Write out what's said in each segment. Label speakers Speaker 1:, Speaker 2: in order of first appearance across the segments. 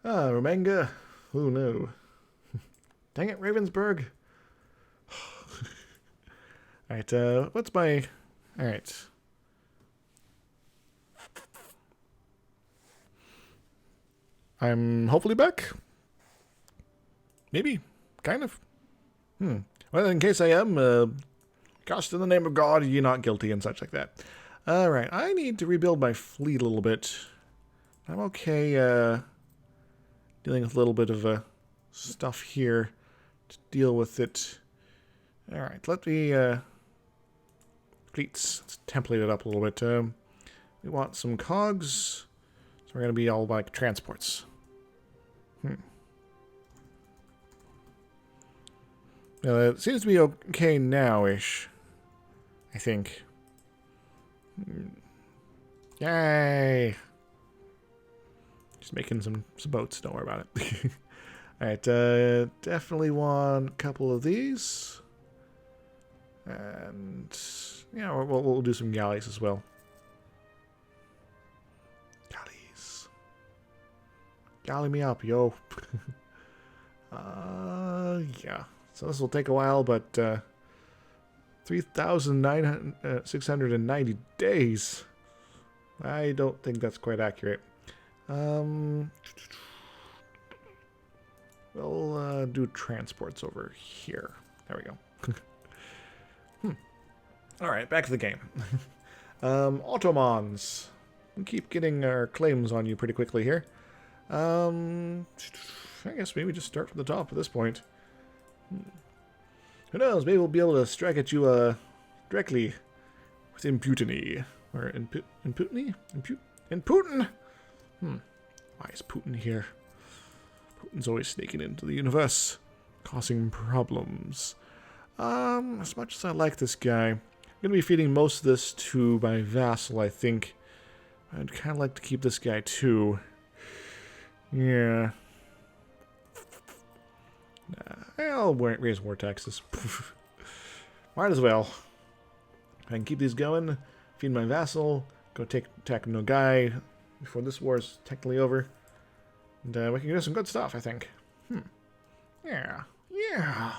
Speaker 1: Ah, Romanga. Oh no. Dang it, Ravensburg. Alright, what's my... Alright. I'm hopefully back. Maybe. Kind of. Well, in case I am, cast in the name of God, ye not guilty, and such like that. Alright, I need to rebuild my fleet a little bit. I'm okay, dealing with a little bit of, stuff here to deal with it. Alright, let me, fleets, let's template it up a little bit. We want some cogs, so we're going to be all like transports. It seems to be okay now-ish, I think. Yay! Just making some boats, don't worry about it. Alright, definitely want a couple of these. And, yeah, we'll do some galleys as well. Galleys. Galley me up, yo. Yeah. So this will take a while, but 3,690 days. I don't think that's quite accurate. We'll do transports over here. There we go. Alright, back to the game. Ottomans. We keep getting our claims on you pretty quickly here. I guess maybe just start from the top at this point. Who knows, maybe we'll be able to strike at you directly with imputiny. Or imputiny? Putin? Why is Putin here? Putin's always sneaking into the universe, causing problems. As much as I like this guy, I'm going to be feeding most of this to my vassal, I think. I'd kind of like to keep this guy too. Yeah. I'll raise war taxes. Might as well. I can keep these going, feed my vassal, go attack Nogai before this war is technically over. And we can do some good stuff, I think. Yeah. Yeah.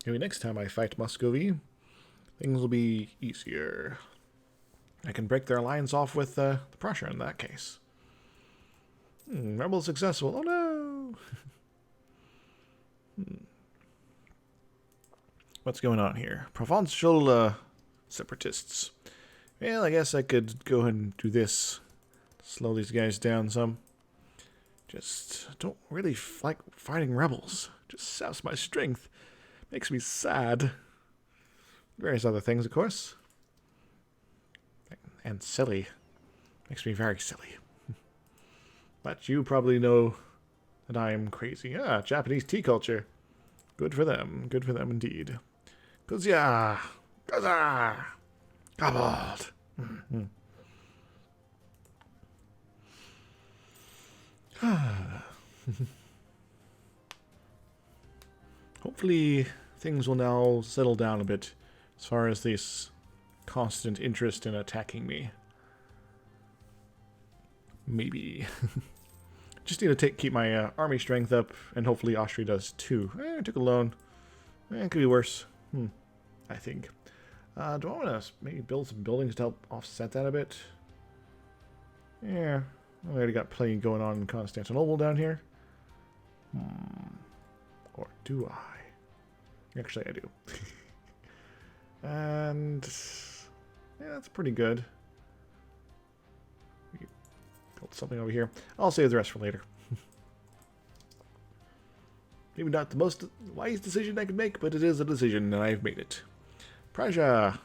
Speaker 1: Maybe next time I fight Muscovy, things will be easier. I can break their alliance off with Prussia in that case. Rebel successful. Oh no! What's going on here? Provincial separatists. Well, I guess I could go ahead and do this. Slow these guys down some. Just don't really like fighting rebels. Just saps my strength. Makes me sad. Various other things, of course. And silly. Makes me very silly. But you probably know that I am crazy. Ah, Japanese tea culture. Good for them. Good for them indeed. Kuzya! Gaza! Kabald! Hopefully things will now settle down a bit as far as this constant interest in attacking me. Maybe. Just need to keep my army strength up, and hopefully Austria does too. I took a loan. It could be worse. I think. Do I want to maybe build some buildings to help offset that a bit? Yeah. I already got plenty going on in Constantinople down here. Or do I? Actually, I do. And yeah, that's pretty good. Built something over here. I'll save the rest for later. Maybe not the most wise decision I could make, but it is a decision, and I've made it. Prussia.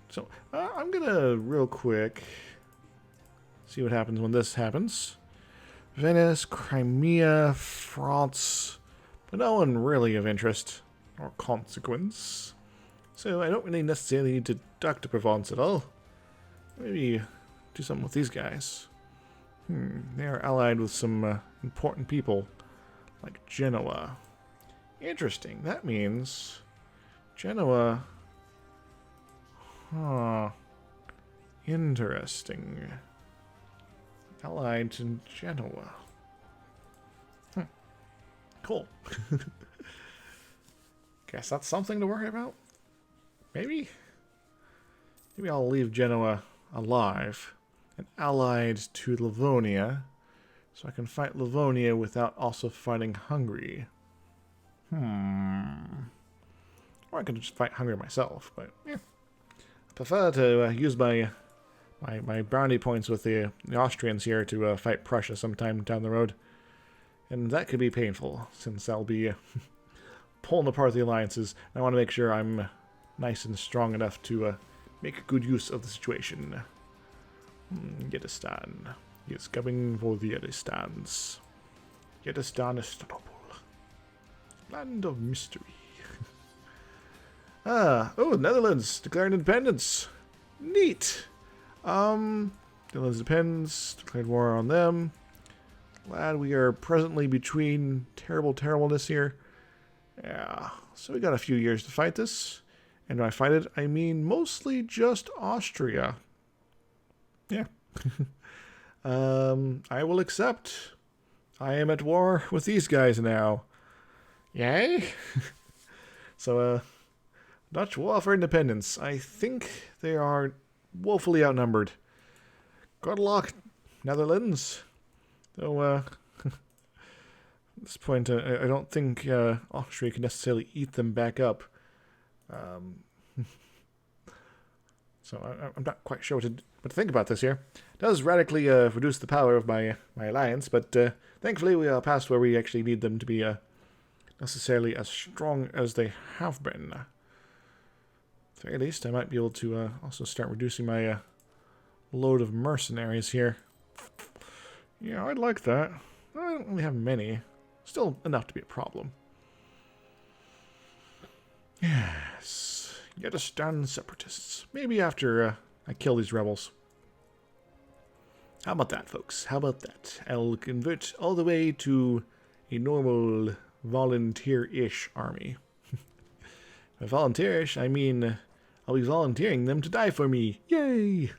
Speaker 1: So, I'm gonna, real quick, see what happens when this happens. Venice, Crimea, France, but no one really of interest or consequence. So I don't really necessarily need to deduct to Provence at all. Maybe do something with these guys. They are allied with some important people, like Genoa. Interesting. That means Genoa. Huh. Interesting. Allied to Genoa. Cool. Guess that's something to worry about. Maybe? Maybe I'll leave Genoa alive and allied to Livonia, so I can fight Livonia without also fighting Hungary. Or I could just fight Hungary myself, but yeah. I prefer to use my bounty points with the Austrians here to fight Prussia sometime down the road. And that could be painful, since I'll be pulling apart the alliances. I want to make sure I'm nice and strong enough to make good use of the situation. Yedistan. He is coming for the Yedistans. Yedistan Istanbul. Land of mystery. Netherlands declared independence. Neat. Netherlands depends. Declared war on them. Glad we are presently between terribleness here. Yeah, so we got a few years to fight this. And when I fight it, I mean mostly just Austria. Yeah. I will accept. I am at war with these guys now. Yay? So, Dutch war for independence. I think they are woefully outnumbered. Good luck, Netherlands. Though, at this point, I don't think Austria can necessarily eat them back up. So I'm not quite sure what to think about this here. It does radically reduce the power of my alliance, but thankfully we are past where we actually need them to be necessarily as strong as they have been. At the very least, I might be able to also start reducing my load of mercenaries here. Yeah, I'd like that. I don't really have many. Still enough to be a problem. Yes. Yedistan separatists. Maybe after I kill these rebels. How about that, folks? How about that? I'll convert all the way to a normal volunteer-ish army. By volunteer-ish, I mean I'll be volunteering them to die for me. Yay!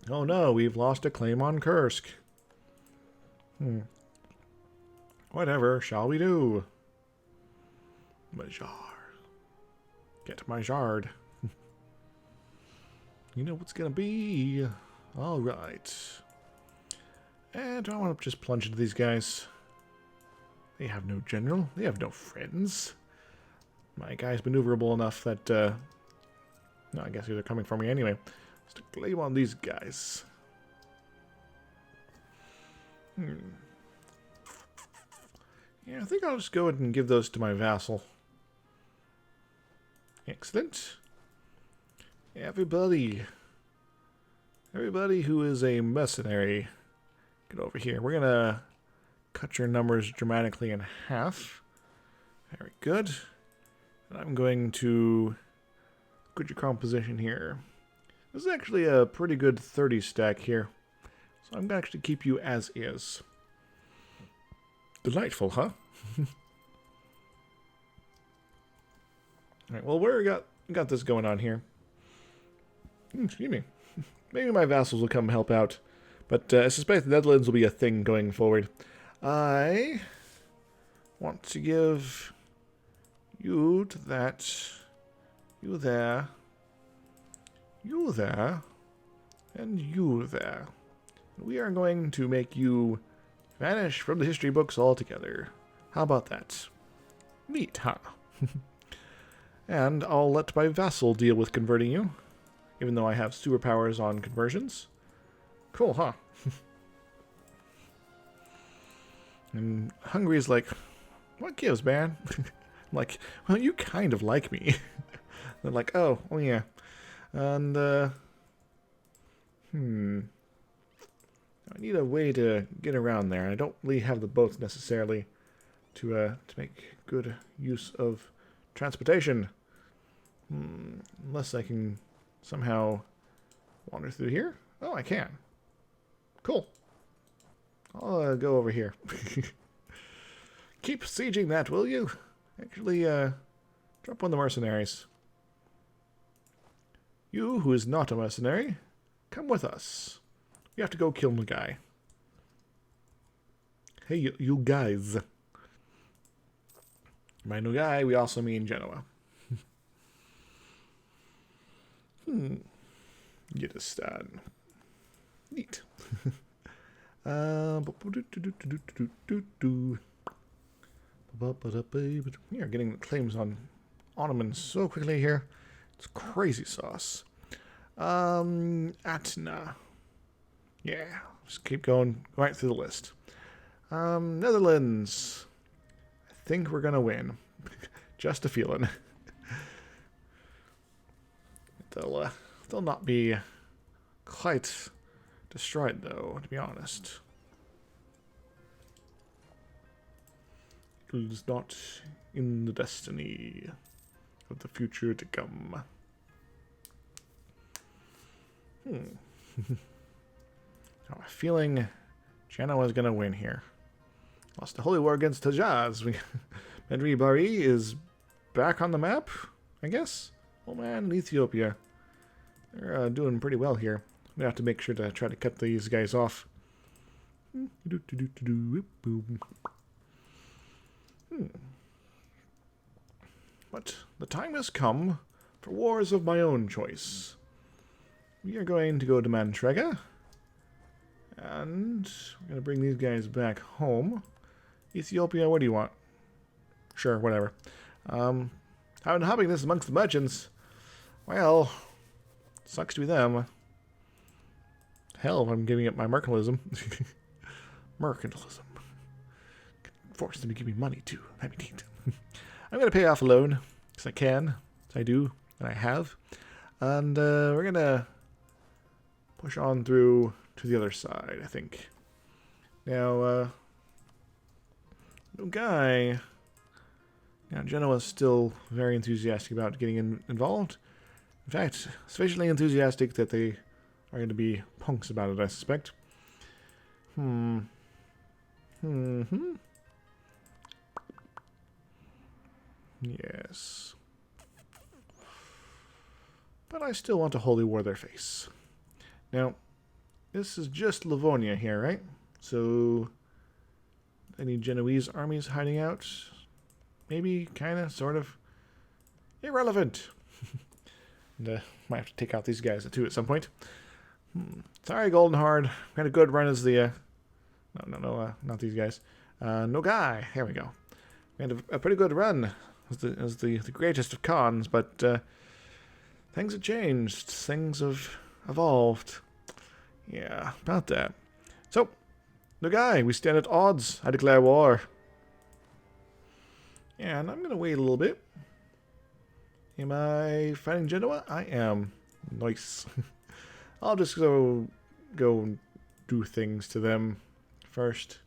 Speaker 1: Oh no, we've lost a claim on Kursk. Whatever shall we do? Majar. Get Majard. You know what's gonna be. Alright. And I want to just plunge into these guys. They have no general. They have no friends. My guy's maneuverable enough that, no, I guess they're coming for me anyway. Just to claim on these guys. Yeah, I think I'll just go ahead and give those to my vassal. Excellent. Everybody who is a mercenary, get over here. We're gonna cut your numbers dramatically in half. Very good. And I'm going to look at your composition here. This is actually a pretty good 30 stack here. So I'm going to actually keep you as is. Delightful, huh? Alright, well, we got this going on here. Excuse me. Maybe my vassals will come help out. But I suspect the Netherlands will be a thing going forward. I want to give you to that. You there. You there. And you there. We are going to make you vanish from the history books altogether. How about that? Neat, huh? And I'll let my vassal deal with converting you, even though I have superpowers on conversions. Cool, huh? And Hungary's like, what gives, man? I'm like, well, you kind of like me. They're like, oh yeah. And, I need a way to get around there. I don't really have the boats necessarily to make good use of transportation. Unless I can somehow wander through here. Oh, I can. Cool. I'll go over here. Keep sieging that, will you? Actually, drop one of the mercenaries. You, who is not a mercenary, come with us. You have to go kill the guy. Hey, you guys. By new guy, we also mean Genoa. Yiddistan. Neat. We are getting claims on Ottomans so quickly here. It's crazy sauce. Atna. Yeah, just keep going right through the list. Netherlands. I think we're gonna win. Just a feeling. They'll not be quite destroyed, though, to be honest. It is not in the destiny of the future to come. I'm feeling Genoa is going to win here. Lost the Holy War against Tajaz. Medri Bari is back on the map, I guess. Oh man, Ethiopia. They're doing pretty well here. I'm going to have to make sure to try to cut these guys off. But the time has come for wars of my own choice. We are going to go to Mantrega. And we're going to bring these guys back home. Ethiopia, what do you want? Sure, whatever. I'm hopping this amongst the merchants. Well, sucks to be them. Hell, I'm giving up my mercantilism. Mercantilism. Force them to give me money, too. That'd be neat. I'm going to pay off a loan, because I can. I do, and I have. And we're going to push on through to the other side, I think. Now, no guy. Now, Genoa's still very enthusiastic about getting involved. In fact, sufficiently enthusiastic that they are going to be punks about it, I suspect. Yes. But I still want to holy war their face. Now, this is just Livonia here, right? So, any Genoese armies hiding out? Maybe, kinda, sort of. Irrelevant. And, might have to take out these guys too at some point. Sorry, Goldenhard. We had a good run as the... No, not these guys. No guy. Here we go. We had a pretty good run as the greatest of Khans, but things have changed. Things have evolved. Yeah, about that. So, no guy. We stand at odds. I declare war. Yeah, and I'm going to wait a little bit. Am I fighting Genoa? I am. Nice. I'll just go and do things to them first.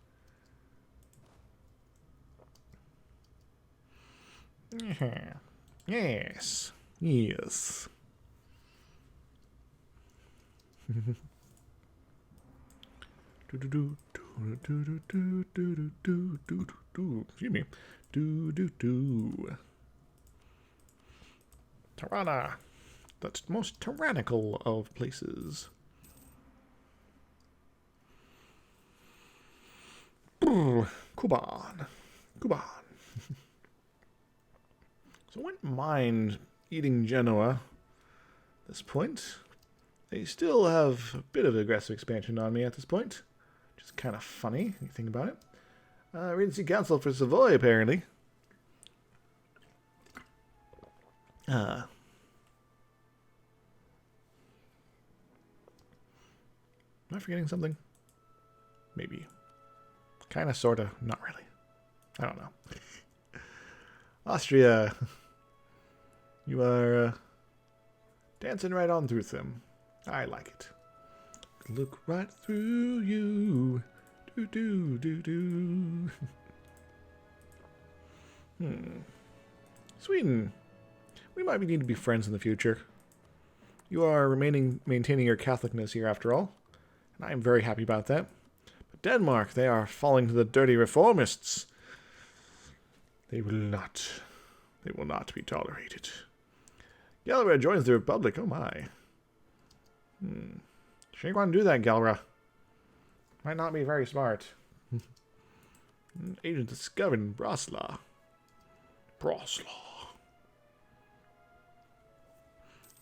Speaker 1: Yes. Yes. Excuse me. Tirana. That's the most tyrannical of places. Kuban. So I wouldn't mind eating Genoa at this point. They still have a bit of aggressive expansion on me at this point, which is kind of funny when you think about it. Regency Council for Savoy, apparently. Am I forgetting something? Maybe. Kinda, sorta, not really. I don't know. Austria. You are dancing right on through them. I like it. Look right through you. Do. Sweden. We might need to be friends in the future. You are maintaining your Catholicness here after all. And I am very happy about that. But Denmark, they are falling to the dirty reformists. They will not be tolerated. Galra joins the Republic. Oh my. She ain't going to do that, Galra. Might not be very smart. Agent discovered in Brosla.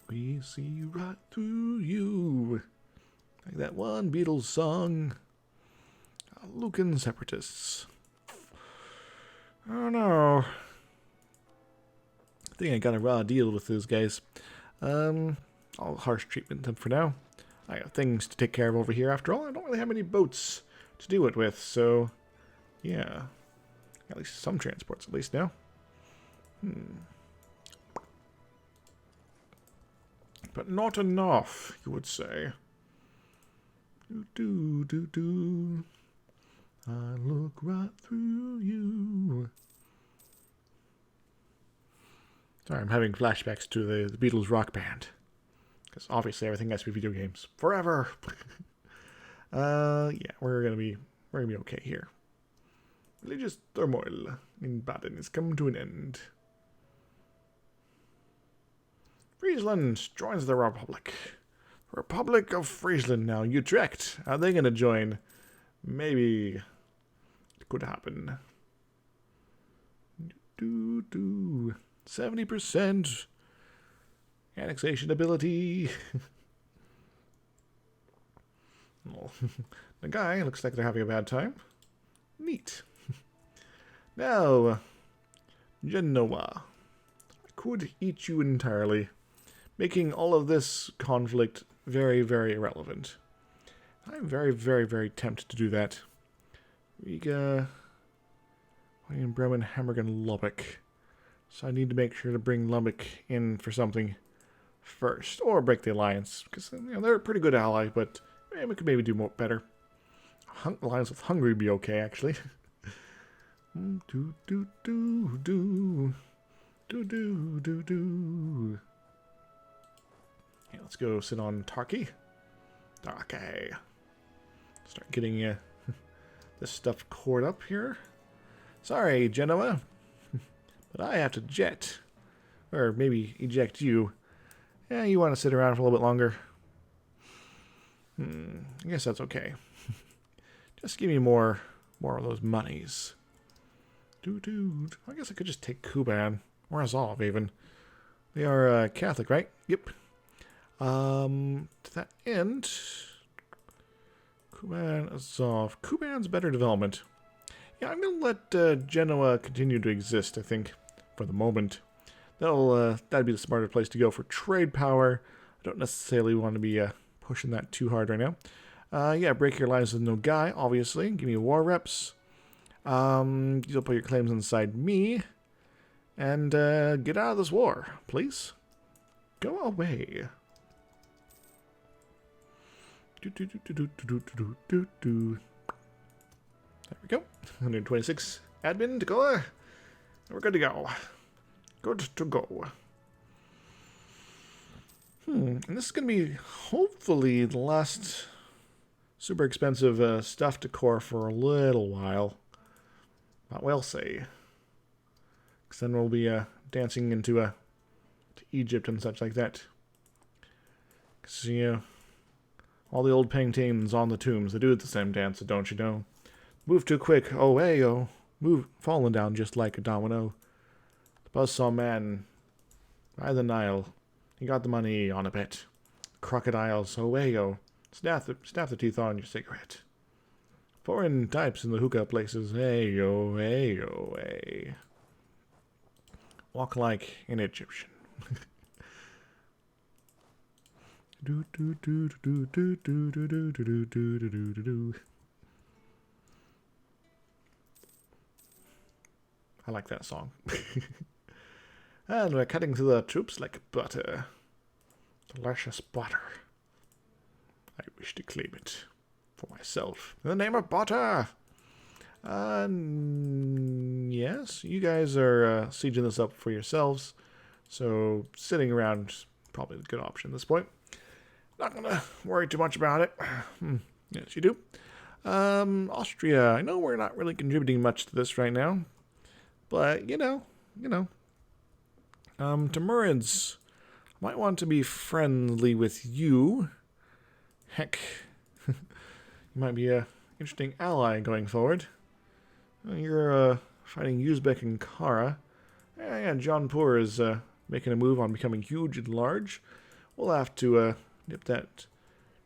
Speaker 1: We see right through you. Like that one Beatles song. Lucan separatists. I don't know. I think I got a raw deal with those guys. I'll harsh treatment them for now. I got things to take care of over here after all. I don't really have any boats to do it with, so yeah. At least some transports at least now. But not enough, you would say. Do. I look right through you. Sorry, I'm having flashbacks to the Beatles rock band. Because obviously everything has to be video games. Forever! Yeah, we're gonna be okay here. Religious turmoil in Baden is coming to an end. Friesland joins the Republic. Republic of Friesland now. Utrecht. Are they gonna join? Maybe it could happen. 70% annexation ability. Oh, the guy looks like they're having a bad time. Neat. Now, Genoa. I could eat you entirely, making all of this conflict very, very irrelevant. I'm very, very, very tempted to do that. Riga, William Bremen, Hamburg, and Lubbock. So I need to make sure to bring Lubbock in for something first, or break the alliance, because they're a pretty good ally, but we could maybe do more better. Alliance with Hungary would be okay, actually. Yeah, let's go sit on Tarki. Tarki. Start getting this stuff cored up here. Sorry, Genoa, but I have to jet. Or maybe eject you. Yeah, you want to sit around for a little bit longer. I guess that's okay. Just give me more of those monies. I guess I could just take Kuban. Or Azov, even. They are Catholic, right? Yep. To that end... Kuban, Azov. Kuban's better development. Yeah, I'm going to let Genoa continue to exist, I think, for the moment. That'd be the smarter place to go for trade power. I don't necessarily want to be pushing that too hard right now. Yeah, break your alliance with Nogai, obviously. Give me war reps. You'll put your claims inside me. And get out of this war, please. Go away. There we go. 126 admin to go. We're good to go. Good to go. And this is going to be, hopefully, the last super expensive stuff to core for a little while. But we'll see. Because then we'll be dancing into to Egypt and such like that. Because, all the old paintings on the tombs, they do the same dance, don't you know? Move too quick, oh hey, oh. Move, falling down just like a domino. The buzzsaw man by the Nile. He got the money on a bet. Crocodiles, oh hey, oh. Snap the teeth on your cigarette. Foreign types in the hookah places, hey, oh, hey, oh, hey. Walk like an Egyptian. I like that song. And we're cutting through the troops like butter. Delicious butter. I wish to claim it for myself. In the name of butter! Yes, you guys are sieging this up for yourselves. So sitting around is probably a good option at this point. Not going to worry too much about it. Yes, you do. Austria. I know we're not really contributing much to this right now, but Timurids might want to be friendly with you. Heck, you might be a interesting ally going forward. You're fighting Uzbek and Kara. Yeah, Jaunpur is making a move on becoming huge and large. We'll have to nip that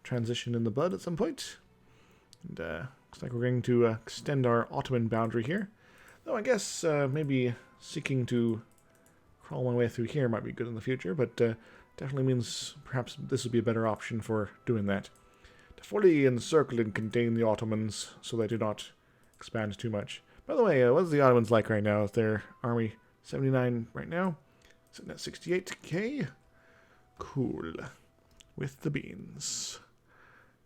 Speaker 1: transition in the bud at some point. And looks like we're going to extend our Ottoman boundary here. Though I guess maybe seeking to crawl my way through here might be good in the future, but definitely means perhaps this would be a better option for doing that. To fully encircle and contain the Ottomans so they do not expand too much. By the way, what is the Ottomans like right now? Is their army 79 right now? Sitting at 68k? Cool. With the beans.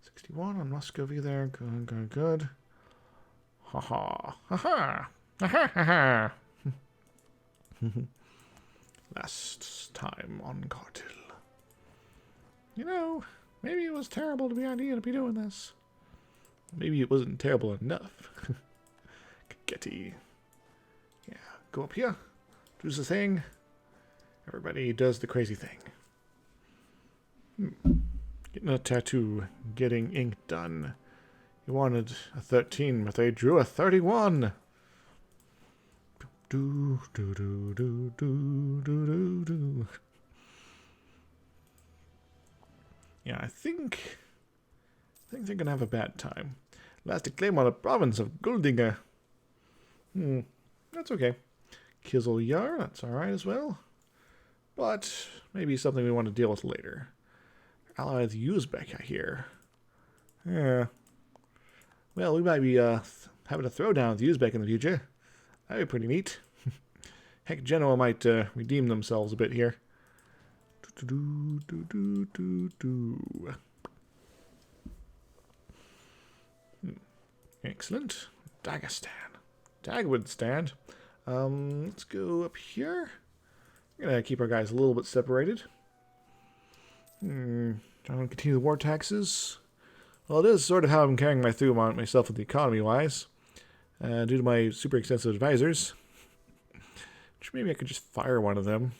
Speaker 1: 61 on Muscovy there. Good, good, good. Ha ha. Ha ha. Ha ha ha ha. Last time on Cartil. Maybe it was terrible to be idea to be doing this. Maybe it wasn't terrible enough. Getty. Yeah, go up here. Do the thing. Everybody does the crazy thing. Getting a tattoo. Getting ink done. You wanted a 13, but they drew a 31. Do, do, do, do, do, do, do. Yeah, I think they're going to have a bad time. Last claim on the province of Guldinger. That's okay. Kizel that's alright as well. But maybe something we want to deal with later. Allied Uzbek, I hear. Yeah. Well, we might be having a throwdown with Uzbek in the future. That'd be pretty neat. Heck, Genoa might redeem themselves a bit here. Excellent. Dagestan. Let's go up here. We're going to keep our guys a little bit separated. Trying to continue the war taxes. Well, it is sort of how I'm carrying myself with the economy-wise. Due to my super extensive advisors. Which maybe I could just fire one of them.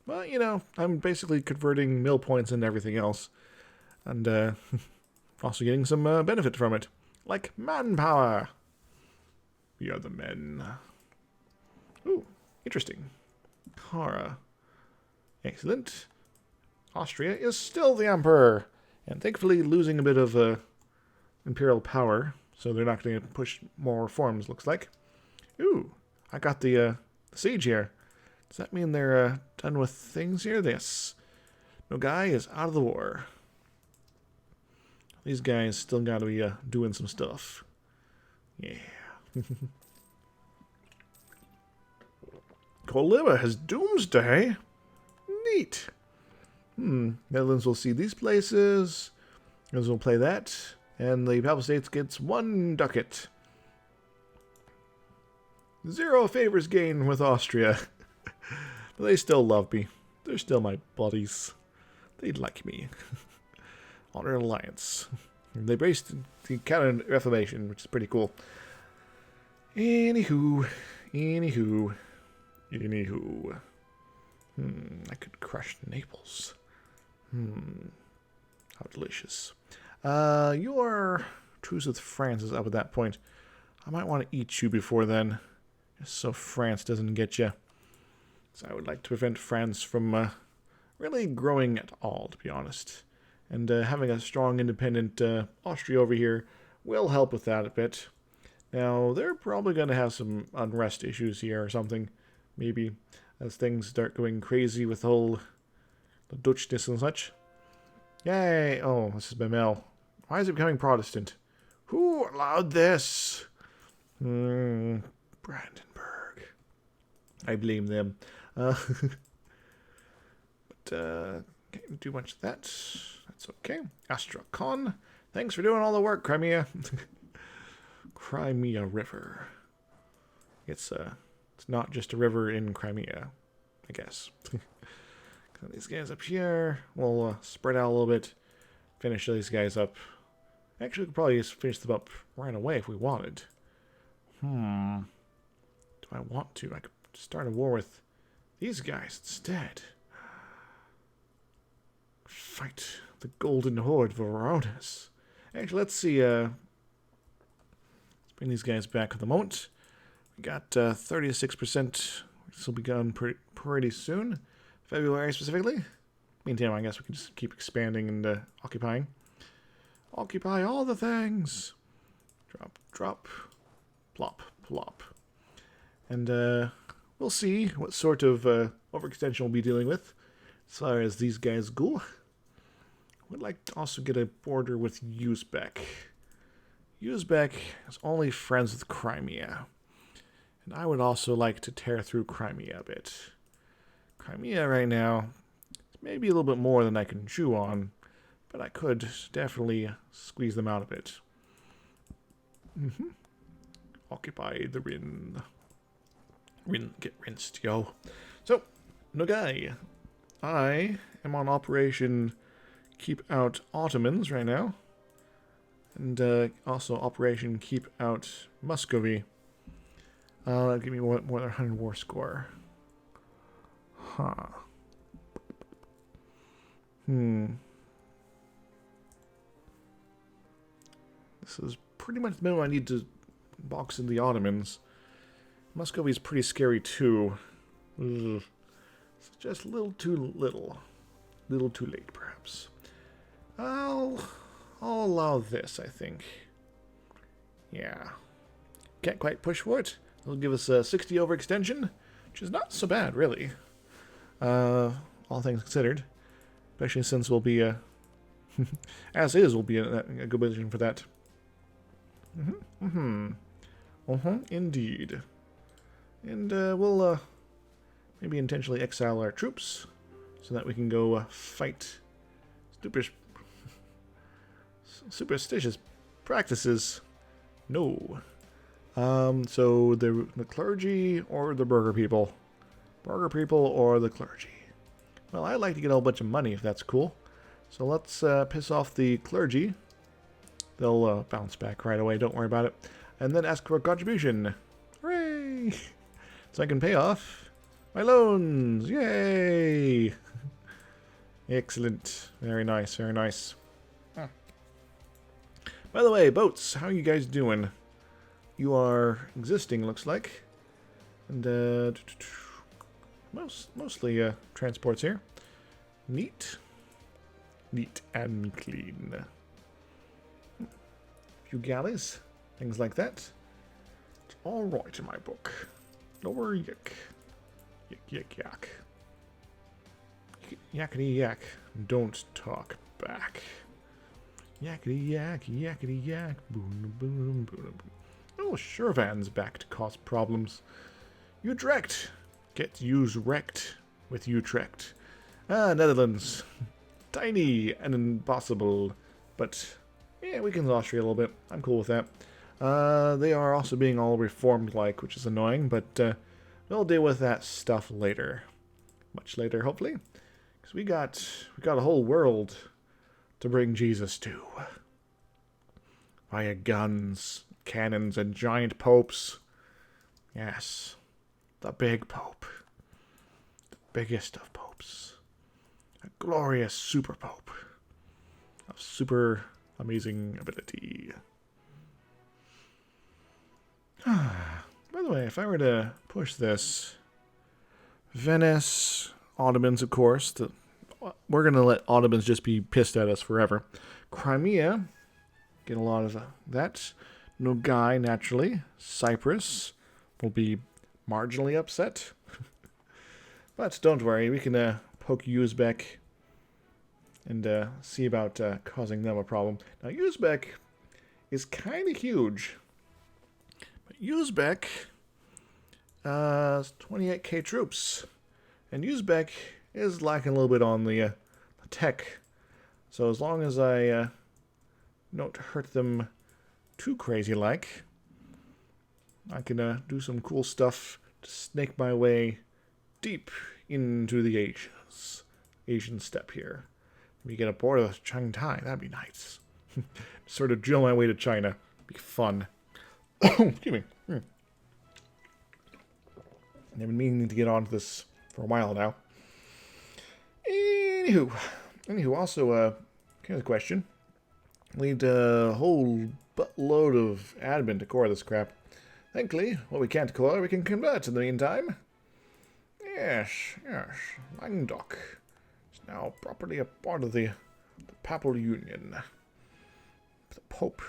Speaker 1: Well, I'm basically converting mill points into everything else. And also getting some benefit from it. Like manpower. We are the men. Ooh, interesting. Kara. Excellent. Austria is still the emperor. And thankfully losing a bit of imperial power. So they're not going to push more reforms, looks like. Ooh, I got the siege here. Does that mean they're done with things here? Yes. Nogai is out of the war. These guys still got to be doing some stuff. Yeah. Kolima has doomsday? Neat. Netherlands will see these places. Netherlands will play that. And the Papal States gets 1 ducat. 0 favors gained with Austria. But they still love me. They're still my buddies. They like me. Honor and Alliance. They braced the Canon Reformation, which is pretty cool. Anywho. I could crush Naples. How delicious. Your truce with France is up at that point. I might want to eat you before then. Just so France doesn't get you. So I would like to prevent France from really growing at all, to be honest. And having a strong, independent Austria over here will help with that a bit. Now, they're probably going to have some unrest issues here or something. Maybe. As things start going crazy with the Dutchness and such. Yay! Oh, this is Bemel. Why is it becoming Protestant? Who allowed this? Brandenburg. I blame them. But can't do much of that. That's okay. Astrakhan. Thanks for doing all the work, Crimea. Crimea River. It's not just a river in Crimea, I guess. Got these guys up here. We'll spread out a little bit. Finish these guys up Actually, we could probably just finish them up right away if we wanted. Do I want to? I could start a war with these guys instead. Fight the Golden Horde Varonis. Actually, let's see. Let's bring these guys back for the moment. We got 36%. This will be done pretty soon. February specifically. Meantime, I guess we can just keep expanding and occupying. Occupy all the things. Drop, drop, plop, plop. And we'll see what sort of overextension we'll be dealing with as far as these guys go. Would like to also get a border with Uzbek. Uzbek is only friends with Crimea. And I would also like to tear through Crimea a bit. Crimea right now is maybe a little bit more than I can chew on, but I could definitely squeeze them out a bit. Occupy the Rin. Get rinsed, yo. So, Nogai. I am on Operation Keep Out Ottomans right now. And also Operation Keep Out Muscovy. Give me more than 100 war score. Huh. This is pretty much the minimum I need to box in the Ottomans. Muscovy is pretty scary too. Ugh. It's just a little too little. A little too late, perhaps. I'll allow this, I think. Yeah. Can't quite push for it. It'll give us a 60 overextension, which is not so bad, really. All things considered. Especially since we'll be, as is, we'll be in a good position for that. Indeed. And we'll maybe intentionally exile our troops so that we can go fight superstitious practices. No. So the clergy or the burger people? Burger people or the clergy? Well, I'd like to get a whole bunch of money if that's cool. So let's piss off the clergy. They'll bounce back right away, don't worry about it. And then ask for a contribution. Hooray! So I can pay off my loans. Yay! Excellent. Very nice, very nice. By the way, boats, how are you guys doing? You are existing, looks like. And mostly transports here. Neat. Neat and clean. A few galleys, things like that. It's all right in my book. Lower yak. Yak, yak, yak. Yakety yak. Don't talk back. Yakety yak, yakety yak. Boom, boom, boom, boom. Oh, Shurvan's back to cause problems. Utrecht. Get used wrecked with Utrecht. Ah, Netherlands. Tiny and impossible. But, yeah, we can Austria a little bit. I'm cool with that. They are also being all reformed-like, which is annoying, but we'll deal with that stuff later. Much later, hopefully. Because we got a whole world to bring Jesus to. Via guns, cannons, and giant popes. Yes. The big pope. The biggest of popes. A glorious super pope. Of super amazing ability. By the way, if I were to push this, Venice, Ottomans, of course. We're going to let Ottomans just be pissed at us forever. Crimea, get a lot of that. Nogai, naturally. Cyprus will be marginally upset. But don't worry, we can poke Uzbek and see about causing them a problem. Now, Uzbek is kind of huge. But Uzbek is 28k troops. And Uzbek is lacking a little bit on the tech. So as long as I don't hurt them too crazy-like, I can do some cool stuff to snake my way deep into the Asian steppe here. We get a border with Changtai, that'd be nice. Sort of drill my way to China. Be fun. Excuse me. I've been meaning to get onto this for a while now. Anywho, also, here's a question. Need a whole buttload of admin to core this crap. Thankfully, what we can't core, we can convert in the meantime. Yes. Languedoc is now properly a part of the Papal Union. The Pope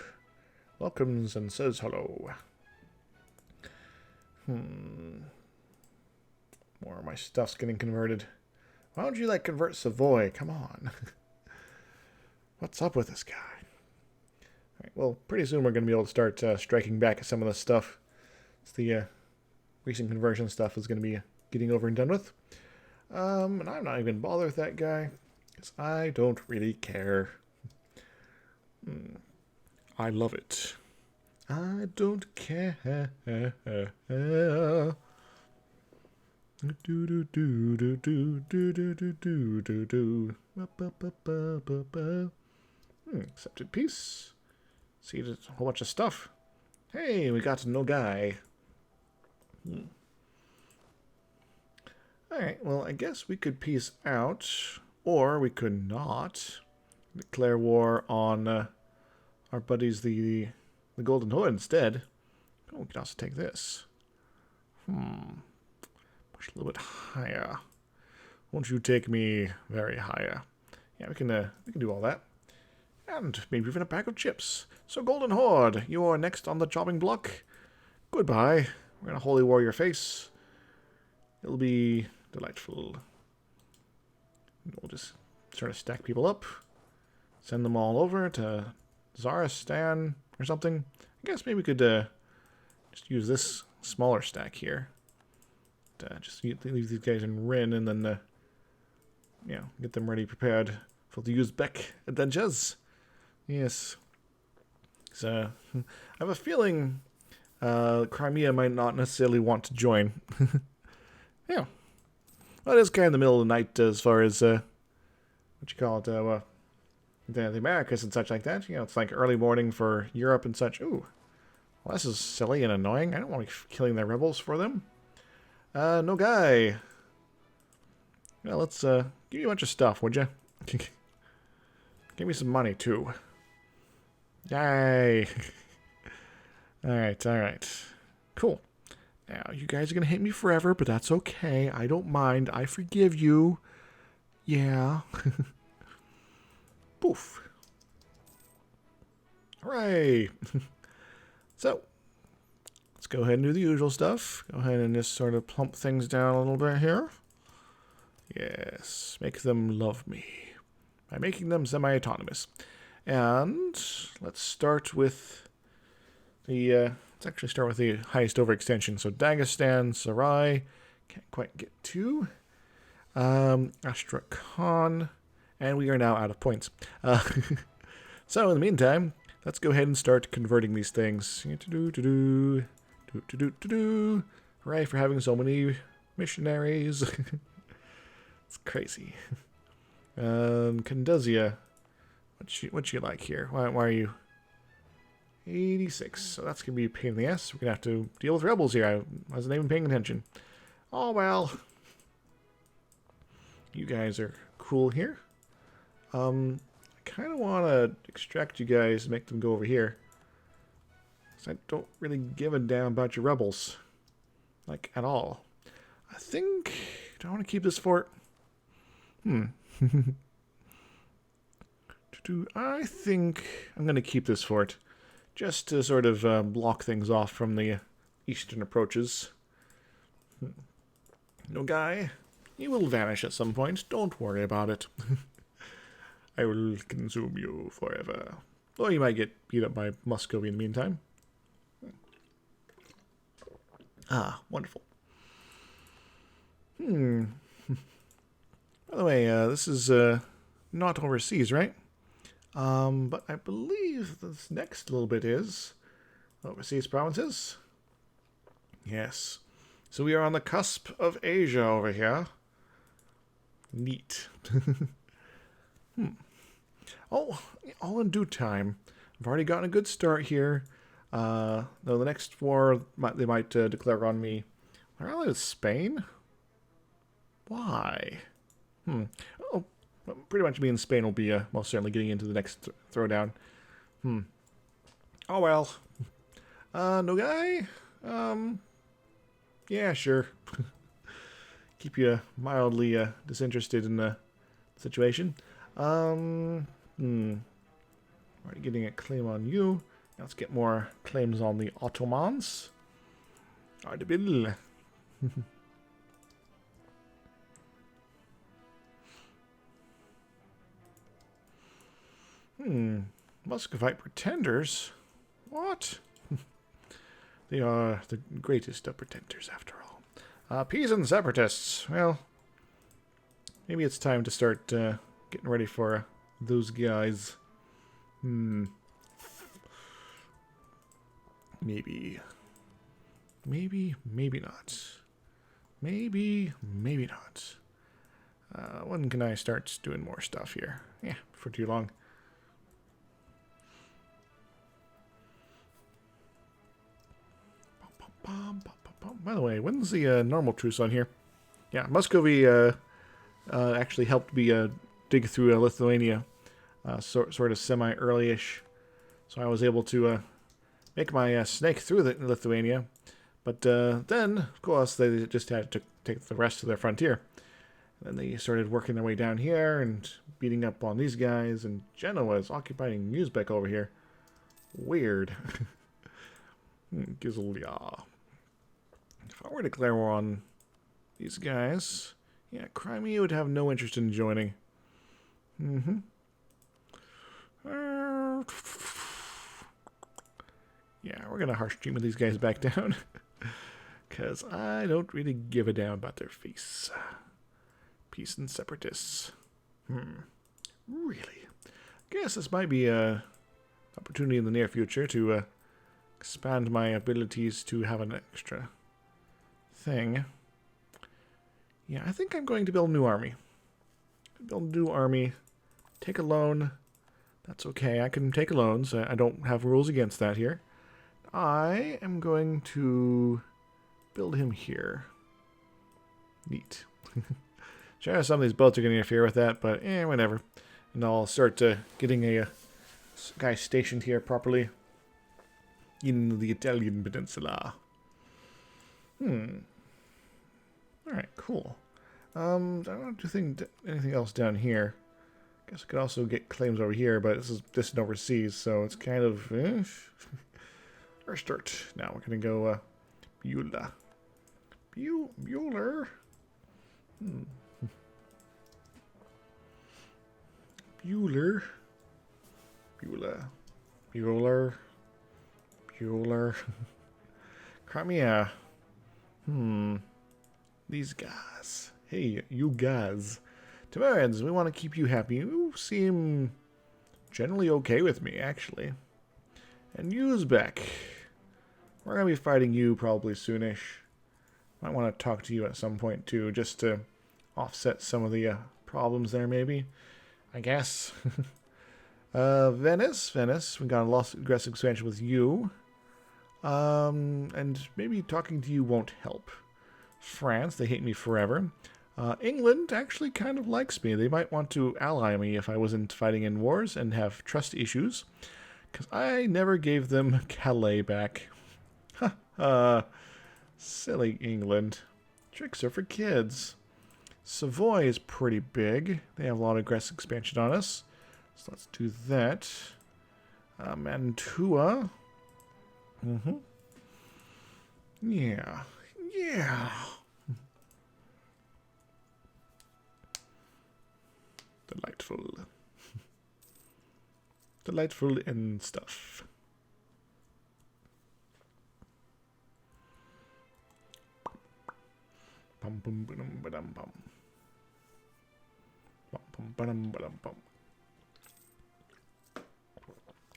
Speaker 1: welcomes and says hello. More of my stuff's getting converted. Why don't you, convert Savoy? Come on. What's up with this guy? Alright, well, pretty soon we're going to be able to start striking back at some of this stuff. It's the recent conversion stuff is going to be getting over and done with. And I'm not even bothered with that guy, because I don't really care. I love it. I don't care. Accepted peace. See, a whole bunch of stuff. Hey, we got no guy. Alright, well, I guess we could peace out, or we could not. Declare war on our buddies, the Golden Horde, instead. Oh, we could also take this. Push a little bit higher. Won't you take me very higher? Yeah, we can do all that. And maybe even a bag of chips. So, Golden Horde, you are next on the chopping block. Goodbye. We're gonna holy war your face. It'll be delightful. We'll just sort of stack people up. Send them all over to Zaristan or something. I guess maybe we could just use this smaller stack here. Just leave these guys in Rin and then, get them ready, prepared for the Uzbek adventures. Yes. So, I have a feeling Crimea might not necessarily want to join. Yeah. Well, it is kind of the middle of the night as far as, the Americas and such like that. It's like early morning for Europe and such. Ooh. Well, this is silly and annoying. I don't want to be killing their rebels for them. No guy. Well, let's give you a bunch of stuff, would you? Give me some money, too. Yay. Alright. Cool. Now, you guys are going to hate me forever, but that's okay. I don't mind. I forgive you. Yeah. Poof. Hooray. So, let's go ahead and do the usual stuff. Go ahead and just sort of plump things down a little bit here. Yes. Make them love me by making them semi-autonomous. And let's start with the, let's actually start with the highest overextension. So Dagestan, Sarai, can't quite get to. Astrakhan, and we are now out of points. So in the meantime, let's go ahead and start converting these things. Hooray for having so many missionaries. It's crazy. Canduzia. What you like here? Why are you 86? So that's gonna be a pain in the ass. We're gonna have to deal with rebels here. I wasn't even paying attention. Oh well. You guys are cool here. I kind of want to extract you guys and make them go over here. Because I don't really give a damn about your rebels. Like, at all. I think... Do I want to keep this fort? I think I'm going to keep this fort. Just to sort of block things off from the eastern approaches. No guy. You will vanish at some point. Don't worry about it. I will consume you forever. Or you might get beat up by Muscovy in the meantime. Ah, wonderful. By the way, this is not overseas, right? But I believe this next little bit is overseas provinces. Yes. So we are on the cusp of Asia over here. Neat. Oh, all in due time. I've already gotten a good start here. Though the next war, they might declare on me. Are I with Spain? Why? Oh, well, pretty much me and Spain will be most certainly getting into the next throwdown. Oh well. No guy? Yeah, sure. Keep you mildly disinterested in the situation. Already getting a claim on you. Now let's get more claims on the Ottomans. Ardebil. Muscovite pretenders? What? They are the greatest of pretenders, after all. Pisan separatists. Well, maybe it's time to start getting ready for those guys. Maybe. Maybe not. Maybe not. When can I start doing more stuff here? Yeah, for too long. By the way, when's the normal truce on here? Yeah, Muscovy actually helped me dig through Lithuania sort of semi-early-ish. So I was able to make my snake through Lithuania. But then, of course, they just had to take the rest of their frontier. And then they started working their way down here and beating up on these guys. And Genoa is occupying Musbek over here. Weird. Gizlia. If I were to declare war on these guys, yeah, Crimea would have no interest in joining. Yeah, we're gonna harsh treatment these guys back down. Because I don't really give a damn about their face. Peace and separatists. Really? Guess this might be a opportunity in the near future to expand my abilities to have an extra thing. Yeah, I think I'm going to build a new army. Build a new army. Take a loan. That's okay. I can take loans. I don't have rules against that here. I am going to build him here. Neat. Sure, some of these boats are going to interfere with that, but whatever. And I'll start getting a guy stationed here properly in the Italian peninsula. Alright, cool. I don't think anything else down here. Guess I could also get claims over here, but this is distant overseas, so it's kind of... Restart. Now we're going to go Beulah. Bueller? Bueller. Bueller. Crimea. These guys. Hey, you guys. Temerians, we want to keep you happy. You seem generally okay with me, actually. And Uzbek. We're going to be fighting you probably soonish. Might want to talk to you at some point, too, just to offset some of the problems there, maybe. I guess. Venice. We got a lost aggressive expansion with you. And maybe talking to you won't help. France, they hate me forever. England actually kind of likes me. They might want to ally me if I wasn't fighting in wars and have trust issues. Because I never gave them Calais back. Silly England. Tricks are for kids. Savoy is pretty big. They have a lot of aggressive expansion on us. So let's do that. Mantua. Yeah. Delightful and stuff.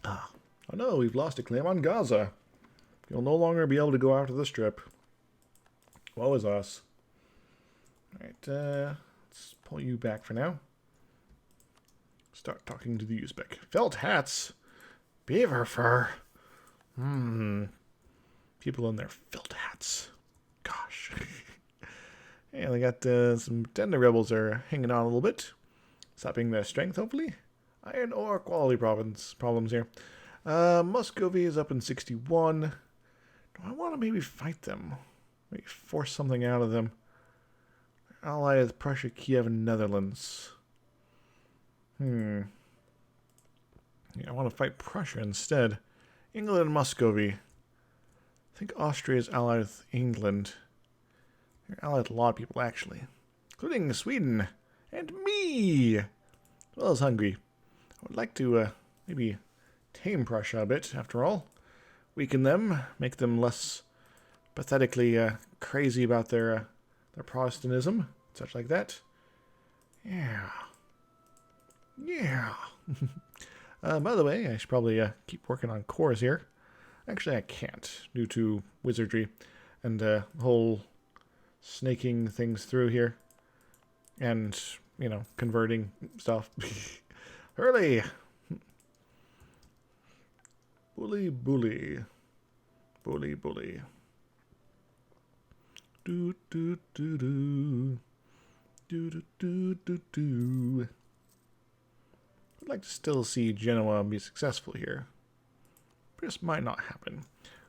Speaker 1: Oh no, we've lost a claim on Gaza. You'll no longer be able to go after the strip. Woe is us. Alright, let's pull you back for now. Start talking to the Uzbek. Felt hats. Beaver fur. People in their felt hats. Gosh. Yeah, they got some tender rebels are hanging on a little bit. Stopping their strength, hopefully. Iron ore quality problems here. Muscovy is up in 61. Do I want to maybe fight them? Maybe force something out of them. Ally with Prussia, Kiev, and Netherlands. Yeah, I want to fight Prussia instead. England and Muscovy. I think Austria is allied with England. They're allied with a lot of people, actually. Including Sweden. And me! As well as Hungary. I would like to maybe tame Prussia a bit, after all. Weaken them. Make them less pathetically crazy about their Protestantism. Such like that. Yeah. Yeah. By the way, I should probably keep working on cores here. Actually, I can't, due to wizardry and the whole snaking things through here. And, you know, converting stuff. Hurley! Bully, bully. Bully, bully. Do, do, do, do. Do, do, do, do, do. I'd like to still see Genoa be successful here. But this might not happen.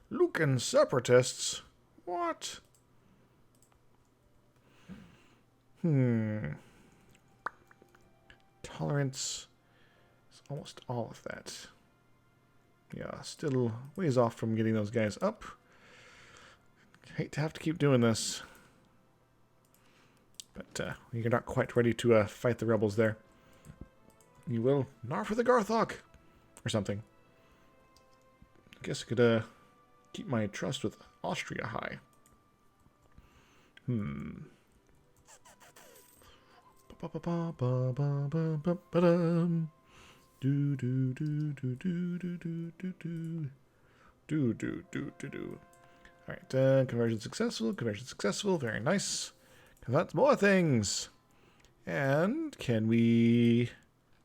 Speaker 1: Lucan separatists? What? Tolerance is almost all of that. Yeah, still ways off from getting those guys up. Hate to have to keep doing this. But you're not quite ready to fight the rebels there. You will. Nar for the Garthok! Or something. I guess I could keep my trust with Austria high. Do do do do do do do do do do do do do do. All right, conversion successful. Conversion successful. Very nice. That's more things. And can we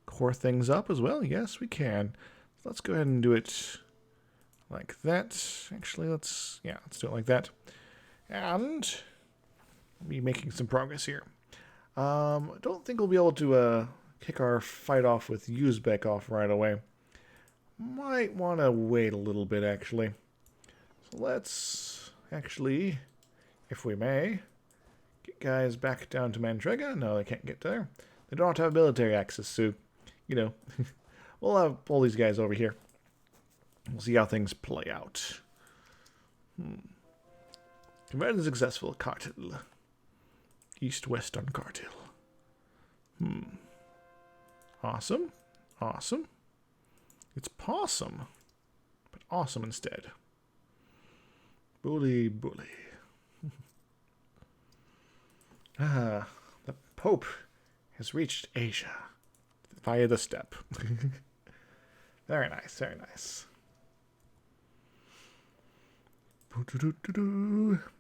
Speaker 1: core things up as well? Yes, we can. So let's go ahead and do it like that. Actually, let's do it like that. And be making some progress here. I don't think we'll be able to kick our fight off with Uzbek off right away. Might want to wait a little bit, actually. So let's actually, if we may, get guys back down to Mantrega. No, they can't get there. They don't have military access, so, you know, we'll have pull these guys over here. We'll see how things play out. Conversion successful. Cartel. East-west on Cartel. Awesome. Awesome. It's possum. But awesome instead. Bully, bully. The Pope has reached Asia via the steppe. Very nice, very nice.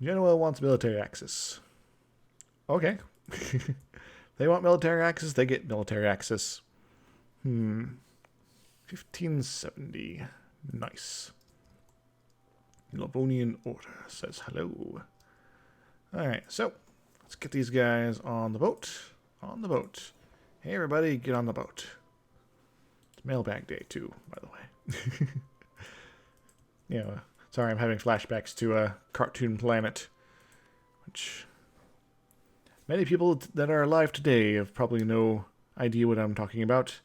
Speaker 1: Genoa wants military access. Okay. They want military access, they get military access. 1570. Nice. Livonian Order says hello. Alright, so let's get these guys on the boat. On the boat. Hey everybody, get on the boat. It's mailbag day too, by the way. Yeah, sorry, I'm having flashbacks to Cartoon Planet, which many people that are alive today have probably no idea what I'm talking about,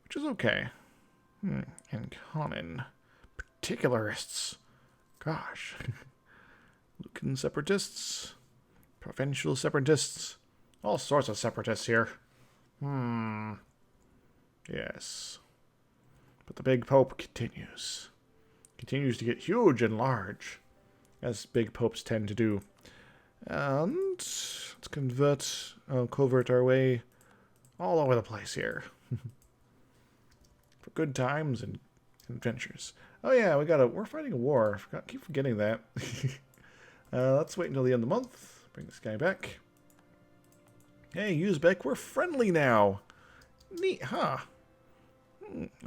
Speaker 1: which is okay. And common. Particularists. Gosh. Lucan separatists. Provincial separatists. All sorts of separatists here. Yes. But the big pope continues. Continues to get huge and large, as big popes tend to do. And let's covert our way all over the place here. For good times and adventures. Oh yeah, we're fighting a war. Keep forgetting that. Let's wait until the end of the month. Bring this guy back. Hey, Uzbek, we're friendly now. Neat, huh?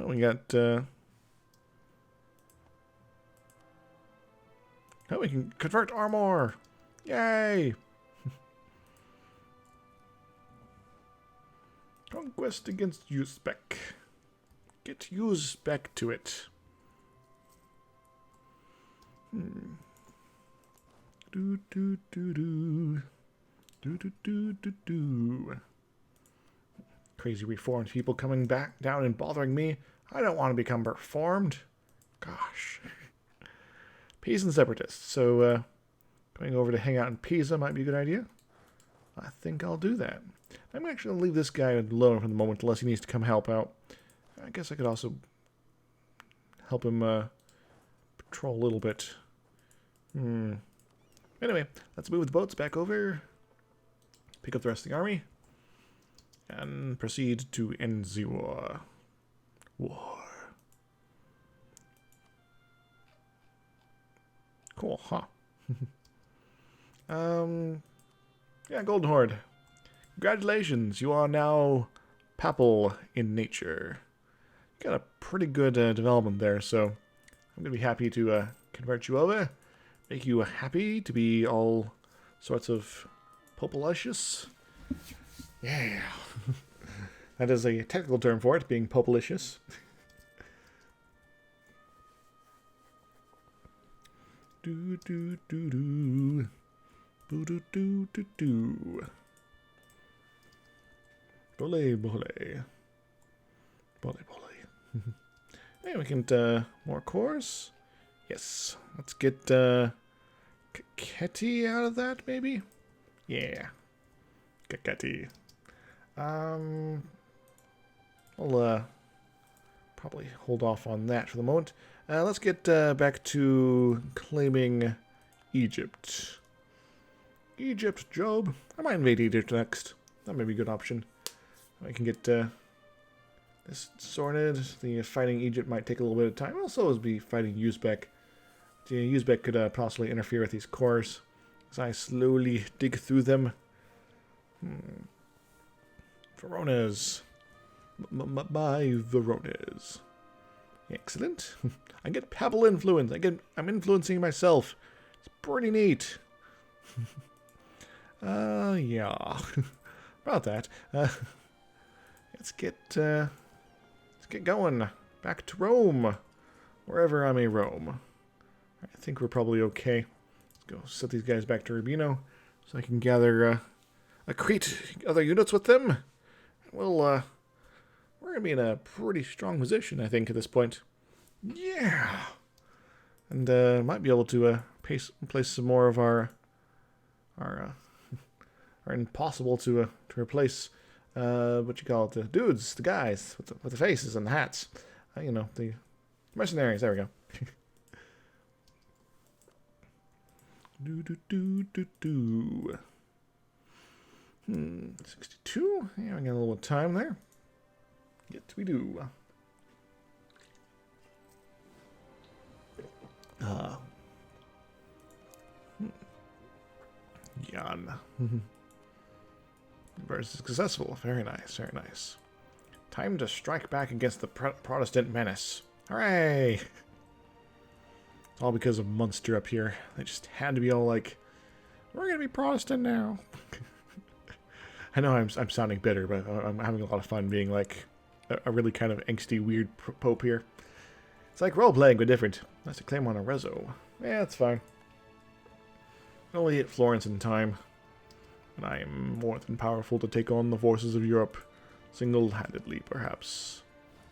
Speaker 1: Oh, we got, oh, we can convert armor! Yay! Conquest against Uzbek. Get Uzbek to it. Do do do do. Do do do do do. Crazy reformed people coming back down and bothering me. I don't want to become reformed. Gosh. Pisan separatists. So, going over to hang out in Pisa might be a good idea. I think I'll do that. I'm actually going to leave this guy alone for the moment unless he needs to come help out. I guess I could also help him patrol a little bit. Anyway, let's move the boats back over. Pick up the rest of the army. And proceed to end the war. Cool, huh? Yeah, Golden Horde. Congratulations, you are now papal in nature. You got a pretty good development there, so I'm going to be happy to convert you over. Make you happy to be all sorts of populicious. Yeah. That is a technical term for it, being populicious. Do do do do. Do do do do do. Bole bole. Bole bole. Hey, we can more cores. Yes. Let's get Kaketi out of that, maybe? Yeah. Kaketi. I'll probably hold off on that for the moment. Let's get back to claiming Egypt. Egypt, Job. I might invade Egypt next. That may be a good option. I can get this sorted. The fighting Egypt might take a little bit of time. Also, as be fighting Uzbek. The Uzbek could possibly interfere with these cores as I slowly dig through them. Veronas. My Veronas. Excellent. I get papal influence. I'm influencing myself. It's pretty neat. Yeah. About that. Let's get going. Back to Rome. Wherever I may roam. I think we're probably okay. Let's go set these guys back to Rubino so I can gather accrete other units with them. Well, we're going to be in a pretty strong position, I think, at this point. Yeah! And might be able to place some more of our impossible to replace, what you call it, the dudes, the guys with the faces and the hats. You know, the mercenaries, there we go. Do do do do do. 62? Yeah, we got a little time there. Yet we do. Yan. Very successful. Very nice, very nice. Time to strike back against the Protestant menace. Hooray! It's all because of Munster up here. They just had to be all like, we're gonna be Protestant now. I know I'm sounding bitter, but I'm having a lot of fun being like a really kind of angsty, weird pope here. It's like role-playing, but different. That's a claim on a rezo. Yeah, that's fine. Only hit Florence in time. And I am more than powerful to take on the forces of Europe. Single-handedly, perhaps.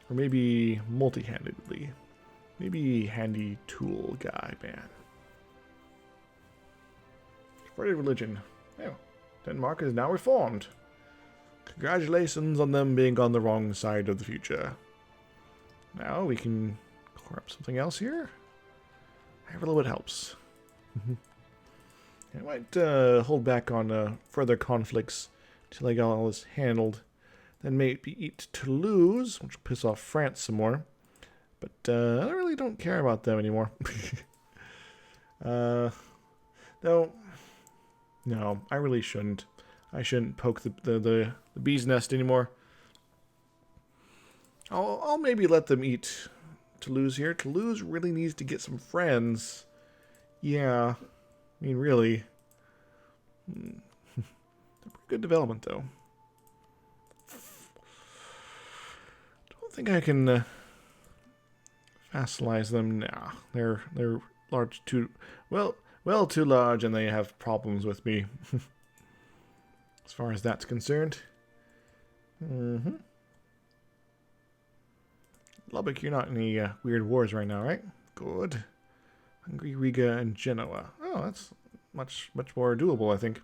Speaker 1: Or maybe multi-handedly. Maybe handy tool guy, man. Spread religion. Oh, Denmark is now reformed. Congratulations on them being on the wrong side of the future. Now we can core up something else here. Every little bit helps. I might hold back on further conflicts until I got all this handled. Then maybe eat Toulouse, which will piss off France some more. But I really don't care about them anymore. No, I really shouldn't. I shouldn't poke the bee's nest anymore. I'll maybe let them eat Toulouse here. Toulouse really needs to get some friends. Yeah. I mean, really. Good development, though. Don't think I can vassalize them. Nah, they're large too well too large, and they have problems with me. As far as that's concerned. Lubbock, you're not in any weird wars right now, right? Good. Hungary, Riga, and Genoa. Oh, that's much more doable, I think.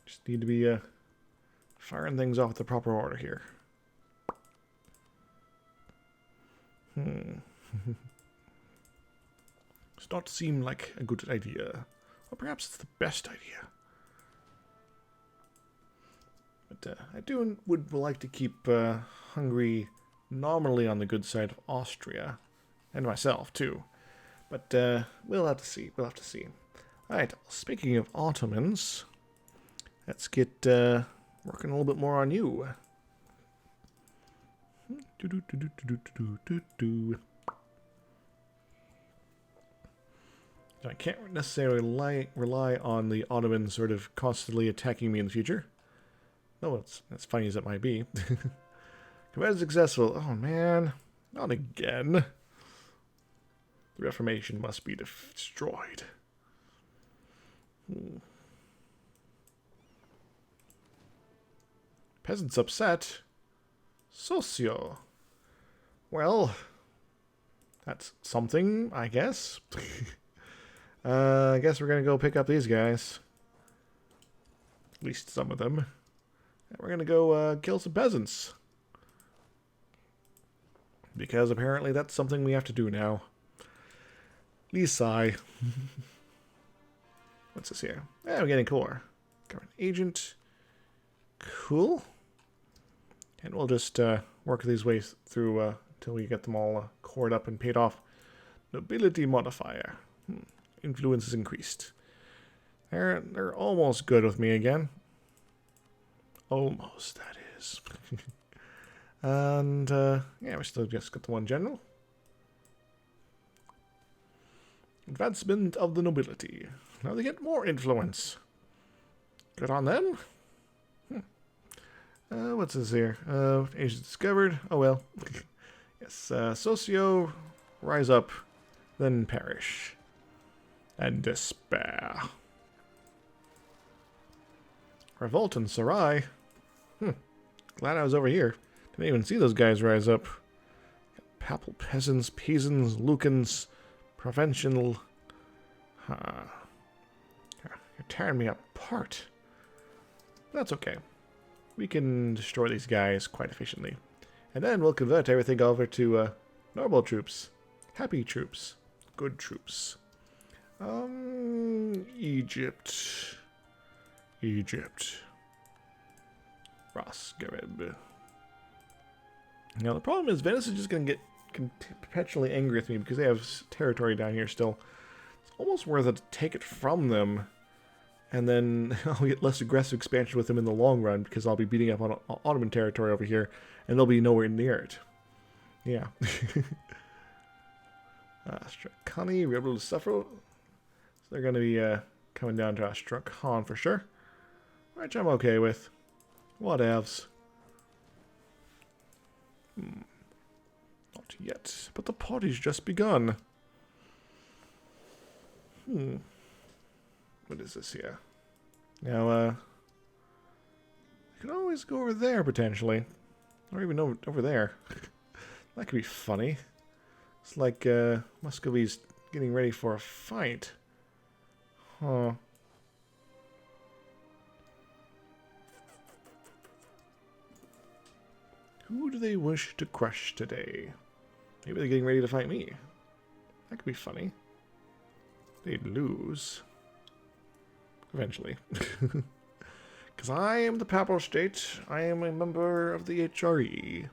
Speaker 1: Just need to be firing things off the proper order here. Does not seem like a good idea. Or perhaps it's the best idea. But I would like to keep Hungary nominally on the good side of Austria. And myself, too. But we'll have to see. We'll have to see. Alright, speaking of Ottomans, let's get working a little bit more on you. I can't necessarily rely on the Ottomans sort of constantly attacking me in the future. No, it's as funny as it might be. Command is successful. Oh man, not again. The Reformation must be destroyed. Peasants upset. Socio. Well, that's something, I guess. I guess we're gonna go pick up these guys. At least some of them. And we're gonna go kill some peasants. Because apparently that's something we have to do now. Lisai. What's this here? Yeah, we're getting core. Government agent. Cool. And we'll just work these ways through until we get them all cored up and paid off. Nobility modifier. Influence is increased. They're almost good with me again. Almost, that is. And yeah, we still just got the one general. Advancement of the nobility. Now they get more influence. Good on them. What's this here? Agent discovered. Oh well. Yes, socio, rise up, then perish. And despair. Revolt in Sarai. Glad I was over here. Didn't even see those guys rise up. Papal peasants, Pisans, Lucans, provincial. You're tearing me apart. That's okay. We can destroy these guys quite efficiently. And then we'll convert everything over to normal troops. Happy troops. Good troops. Egypt. Rosgarib. Now the problem is Venice is just going to get perpetually angry with me because they have territory down here still. It's almost worth it to take it from them. And then I'll get less aggressive expansion with them in the long run because I'll be beating up on Ottoman territory over here and they'll be nowhere near it. Yeah. Astrakani, Rebel to suffer. So they're going to be coming down to Astrakhan for sure. Which I'm okay with. Whatevs. Not yet, but the party's just begun. What is this here? Now, I could always go over there, potentially. Or even over there. That could be funny. It's like, Muscovy's getting ready for a fight. Huh. Who do they wish to crush today? Maybe they're getting ready to fight me. That could be funny. They'd lose. Eventually. Because I am the Papal State. I am a member of the HRE.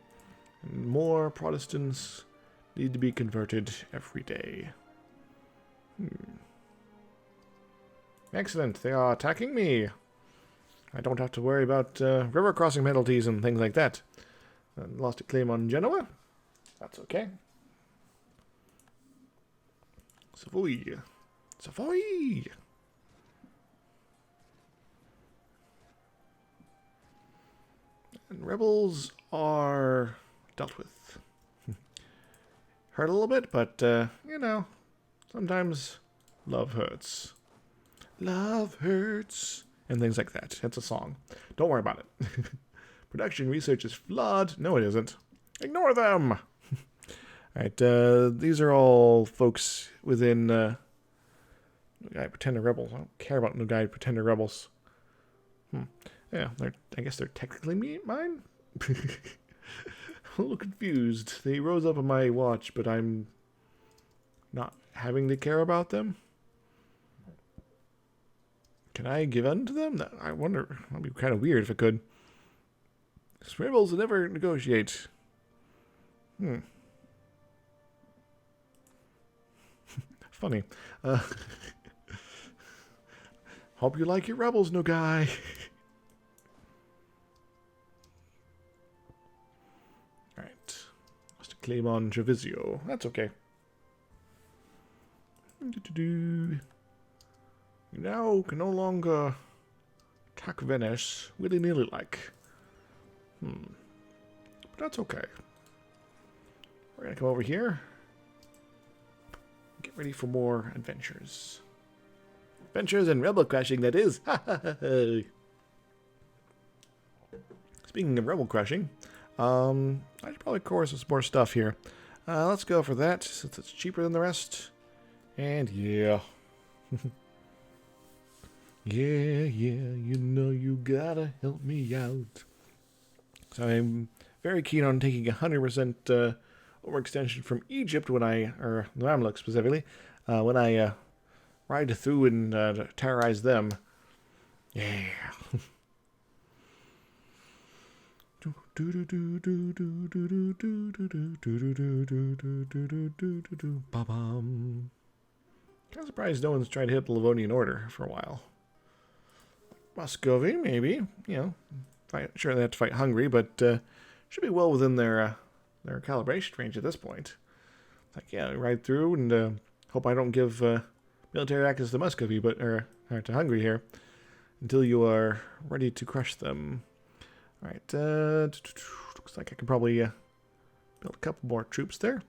Speaker 1: And more Protestants need to be converted every day. Excellent. They are attacking me. I don't have to worry about river crossing penalties and things like that. And lost a claim on Genoa. That's okay. Savoy. Savoy! And rebels are dealt with. Hurt a little bit, but, you know, sometimes love hurts. Love hurts. And things like that. It's a song. Don't worry about it. Production research is flawed. No, it isn't. Ignore them! Alright, these are all folks within, New Guide Pretender Rebels. I don't care about New Guide Pretender Rebels. Yeah, I guess they're technically mine? I'm a little confused. They rose up on my watch, but I'm not having to care about them? Can I give in to them? I wonder. That'd be kind of weird if I could. Rebels never negotiate. Funny. Hope you like your rebels, no guy. Alright. Lost a claim on Trevisio. That's okay. You now can no longer attack Venice willy-nilly like. But that's okay. We're gonna come over here. Get ready for more adventures. Adventures and rebel crashing, that is. Speaking of rebel crashing, I should probably course some more stuff here. Let's go for that, since it's cheaper than the rest. And yeah. Yeah, you know you gotta help me out. So I'm very keen on taking 100% overextension from Egypt when or the Mamluk specifically, when I ride through and terrorize them. Yeah. Ba-bum. Kind of surprised no one's tried to hit the Livonian Order for a while. Muscovy, maybe. You know, sure they have to fight Hungary, but should be well within their calibration range at this point. Like, yeah, ride through and hope I don't give military access to Muscovy, or to Hungary here, until you are ready to crush them. All right, looks like I can probably build a couple more troops there.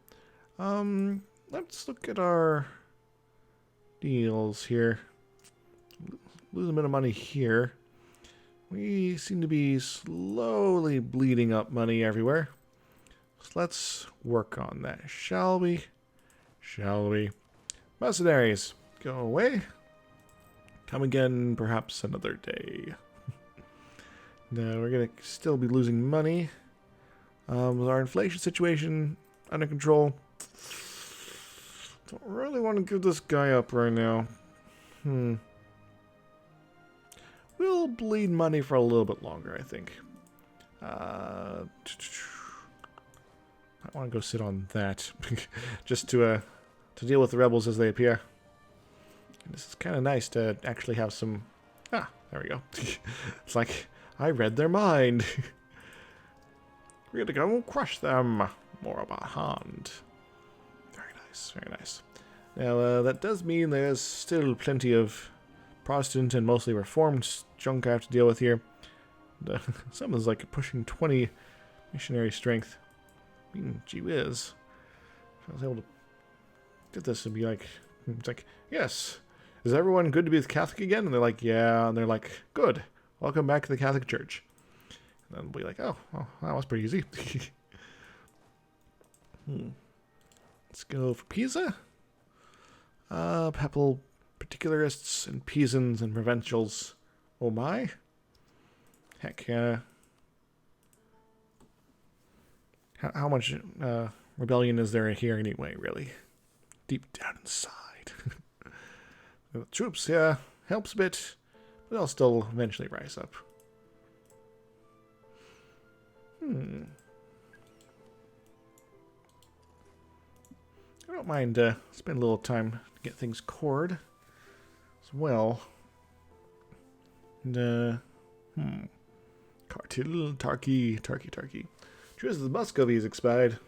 Speaker 1: Let's look at our deals here. Lose a bit of money here. We seem to be slowly bleeding up money everywhere. So let's work on that, shall we? Shall we? Mercenaries, go away. Come again, perhaps another day. No, we're going to still be losing money. With our inflation situation under control. Don't really want to give this guy up right now. We'll bleed money for a little bit longer, I think. I want to go sit on that. Just to deal with the rebels as they appear. And this is kind of nice to actually have some... Ah, there we go. It's like, I read their mind. We're going to go and crush them. More about hand. Very nice, very nice. Now, that does mean there's still plenty of Protestant and mostly Reformed junk I have to deal with here. Someone's like pushing 20 missionary strength. I mean, gee whiz. If I was able to get this and be like, it's like, yes, is everyone good to be Catholic again? And they're like, yeah. And they're like, good. Welcome back to the Catholic Church. And then we'll be like, oh, well, that was pretty easy. Let's go for Pisa. Papal particularists and Pisans and provincials. Oh my. Heck, how much rebellion is there here anyway, really? Deep down inside. The troops, yeah, helps a bit, but they'll still eventually rise up. I don't mind spend a little time to get things cored as well. And, Cartil, Tarky. Troops Just as Muscovy's expired.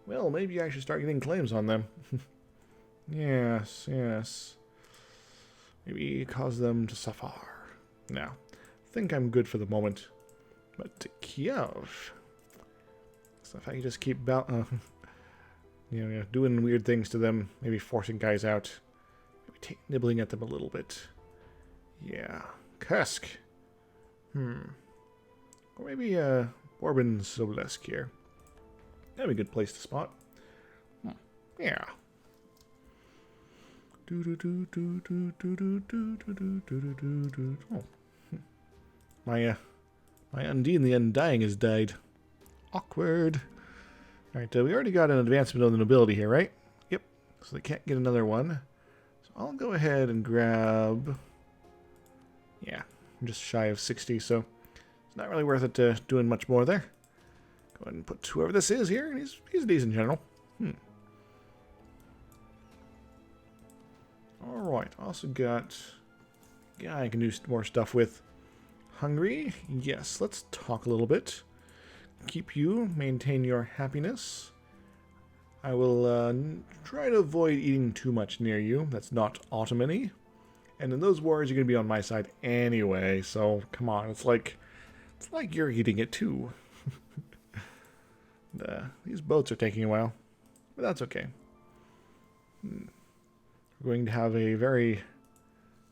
Speaker 1: Well, maybe I should start getting claims on them. Yes, yes. Maybe cause them to suffer. No, I think I'm good for the moment. But to Kiev... So if I can just keep doing weird things to them, maybe forcing guys out, maybe nibbling at them a little bit. Yeah. Kursk. Or maybe Orban Solesk here. That'd be a good place to spot. Yeah. Oh. My Undine the Undying has died. Awkward. Alright, we already got an advancement of the nobility here, right? Yep. So they can't get another one. So I'll go ahead and grab... Yeah, I'm just shy of 60, so it's not really worth it doing much more there. Go ahead and put whoever this is here. He's a decent general. Alright, also got a guy I can do more stuff with. Hungry? Yes, let's talk a little bit. Keep you, maintain your happiness. I will try to avoid eating too much near you. That's not Ottoman-y. And in those wars, you're going to be on my side anyway, so come on. It's like you're eating it too. These boats are taking a while, but that's okay. We're going to have a very,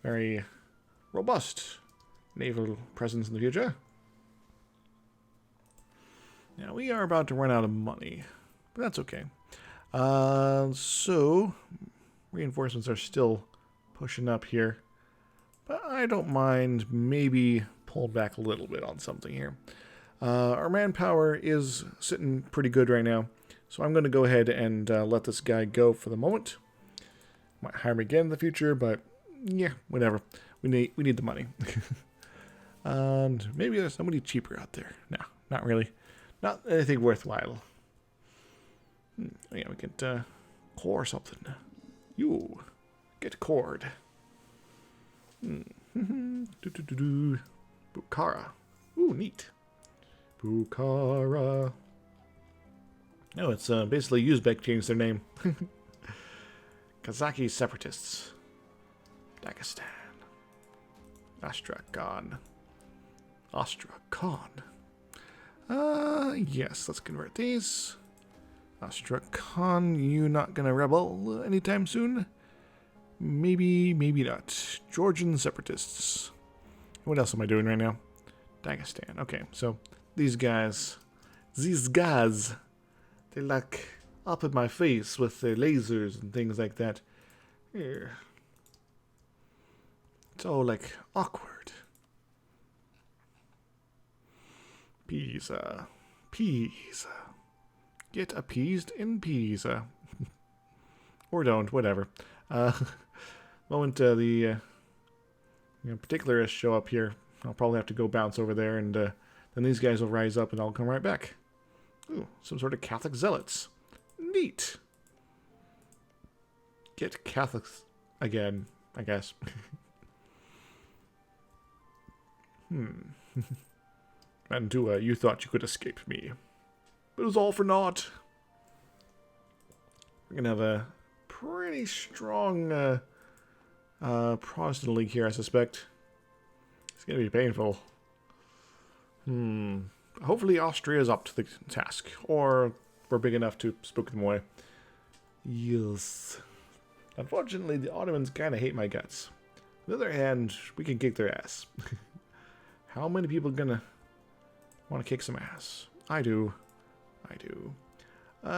Speaker 1: very robust naval presence in the future. Now, we are about to run out of money, but that's okay. So, reinforcements are still pushing up here, but I don't mind maybe pull back a little bit on something here. Our manpower is sitting pretty good right now, so I'm going to go ahead and let this guy go for the moment. Might hire him again in the future, but yeah, whatever. We need the money. And maybe there's somebody cheaper out there. No, not really. Not anything worthwhile. Yeah, we could core something. You get cored. Bukhara. Ooh, neat. Bukhara. No, it's basically Uzbek changed their name. Kazaki separatists. Dagestan. Astrakhan. Astrakhan. Yes, let's convert these. Astrakhan, you not gonna rebel anytime soon? Maybe, maybe not. Georgian separatists. What else am I doing right now? Dagestan. Okay, so these guys, they like up in my face with their lasers and things like that. Here. It's all like awkward. Pisa. Pisa. Get appeased in Pisa. Or don't, whatever. Moment the particularists show up here, I'll probably have to go bounce over there, and then these guys will rise up and I'll come right back. Ooh, some sort of Catholic zealots. Neat. Get Catholics again, I guess. Mantua, you thought you could escape me. But it was all for naught. We're gonna have a pretty strong Protestant league here, I suspect. It's gonna be painful. Hopefully Austria's up to the task, or we're big enough to spook them away. Yes. Unfortunately, the Ottomans kind of hate my guts. On the other hand, we can kick their ass. How many people gonna want to kick some ass? I do. I do. We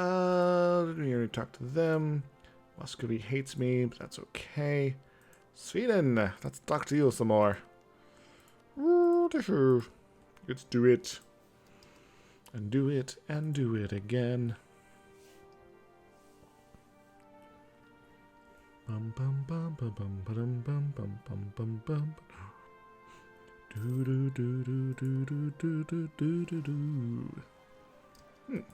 Speaker 1: already talked to them. Muscovy hates me, but that's okay. Sweden, let's talk to you some more. Let's do it. And do it, and do it again. Bum bum bum bum bum bum bum bum bum bum bum. Do do do do do do do do do do do.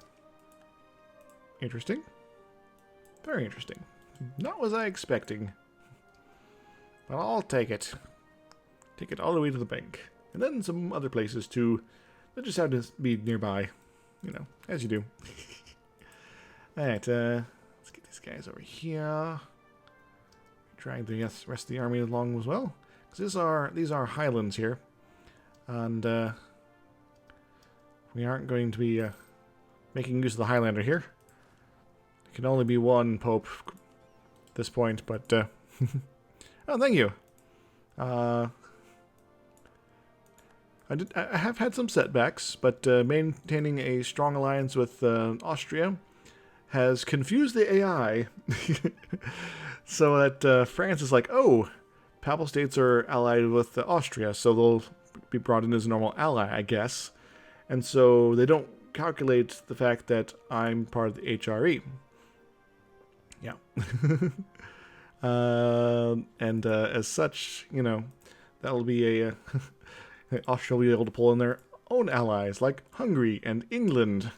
Speaker 1: Interesting. Very interesting. Not what I was expecting. But I'll take it. Take it all the way to the bank. And then some other places too. That just have to be nearby. You know, as you do. Alright, let's get these guys over here. Drag the rest of the army along as well. Because these are highlands here. And we aren't going to be making use of the Highlander here. There can only be one Pope at this point, but... oh, thank you. I have had some setbacks, but maintaining a strong alliance with Austria has confused the AI. So that France is like, oh, Papal States are allied with Austria, so they'll be brought in as a normal ally, I guess. And so they don't calculate the fact that I'm part of the HRE. Yeah. And as such, you know, that'll be a... Austria will be able to pull in their own allies, like Hungary and England.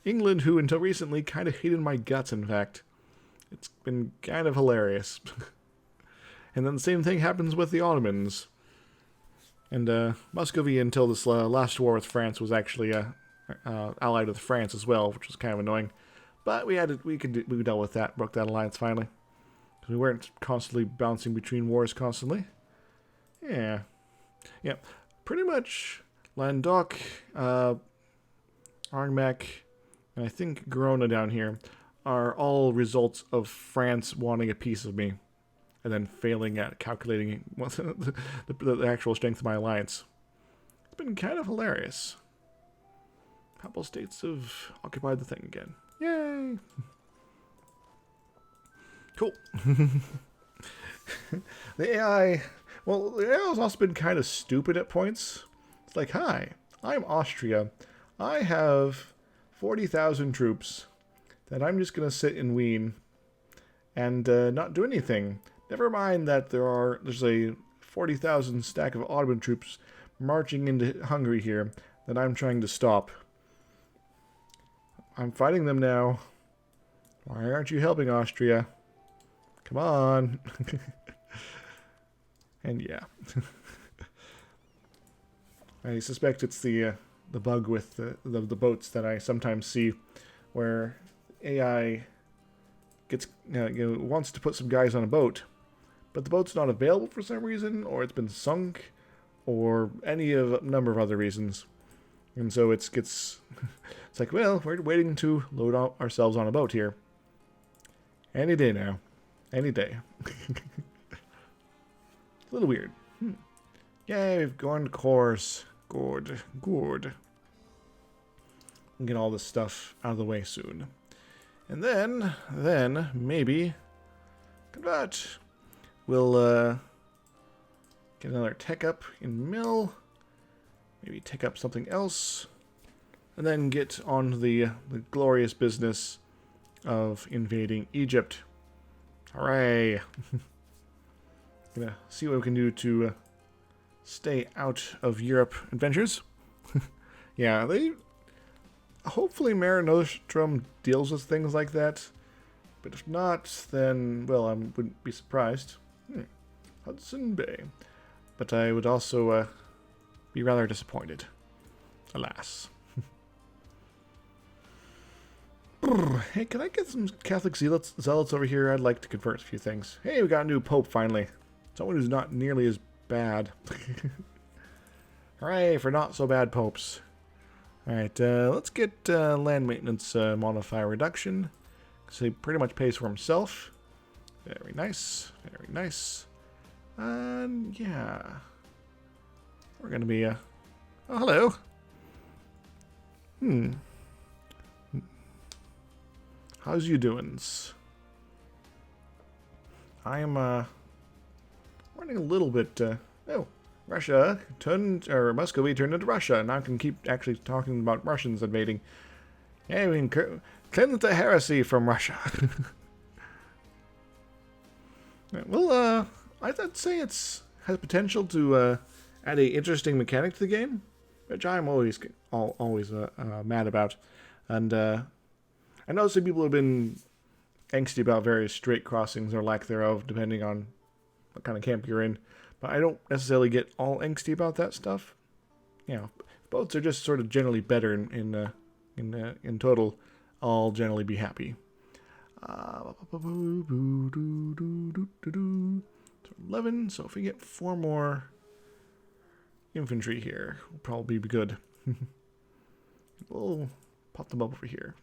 Speaker 1: England, who until recently kind of hated my guts, in fact. It's been kind of hilarious. And then the same thing happens with the Ottomans. And Muscovy, until this last war with France, was actually allied with France as well, which was kind of annoying. But we dealt with that, broke that alliance finally. We weren't constantly bouncing between wars constantly. Yeah. Yeah, pretty much Languedoc, Armagnac, and I think Garona down here are all results of France wanting a piece of me and then failing at calculating the actual strength of my alliance. It's been kind of hilarious. Papal States have occupied the thing again. Yay! Cool. The AI... Well, the AI has also been kind of stupid at points. It's like, hi, I'm Austria. I have 40,000 troops that I'm just going to sit in Wien and not do anything. Never mind that there's a 40,000 stack of Ottoman troops marching into Hungary here that I'm trying to stop. I'm fighting them now. Why aren't you helping, Austria? Come on. And yeah. I suspect it's the bug with the boats that I sometimes see, where AI gets wants to put some guys on a boat, but the boat's not available for some reason, or it's been sunk, or any of a number of other reasons, and so it's like, well, we're waiting to load ourselves on a boat here. Any day now, any day. A little weird. Yay, we've gone to course. Good. We'll get all this stuff out of the way soon. And then, maybe, convert. We'll, get another tech up in mill. Maybe take up something else. And then get on the glorious business of invading Egypt. Hooray! Gonna see what we can do to stay out of Europe adventures. Yeah, hopefully Mare Nostrum deals with things like that, but if not, then, well, I wouldn't be surprised. Hudson Bay. But I would also be rather disappointed, alas. Hey, can I get some Catholic zealots over here? I'd like to convert a few things. Hey, we got a new pope finally. Someone who's not nearly as bad. Hooray for not so bad popes. Alright, let's get land maintenance modifier reduction. So he pretty much pays for himself. Very nice. Very nice. And yeah. We're gonna be oh, hello. How's you doings? I am running a little bit oh, Russia Muscovy turned into Russia. Now I can keep actually talking about Russians invading. Yeah, we can cleanse the heresy from Russia. Well, I'd say it's has potential to add a interesting mechanic to the game, which I'm always mad about. And I know some people have been angsty about various strait crossings or lack thereof, depending on what kind of camp you're in. But I don't necessarily get all angsty about that stuff. You know, boats are just sort of generally better in total. I'll generally be happy. 11. So if we get 4 more infantry here, we'll probably be good. We'll pop them up over here.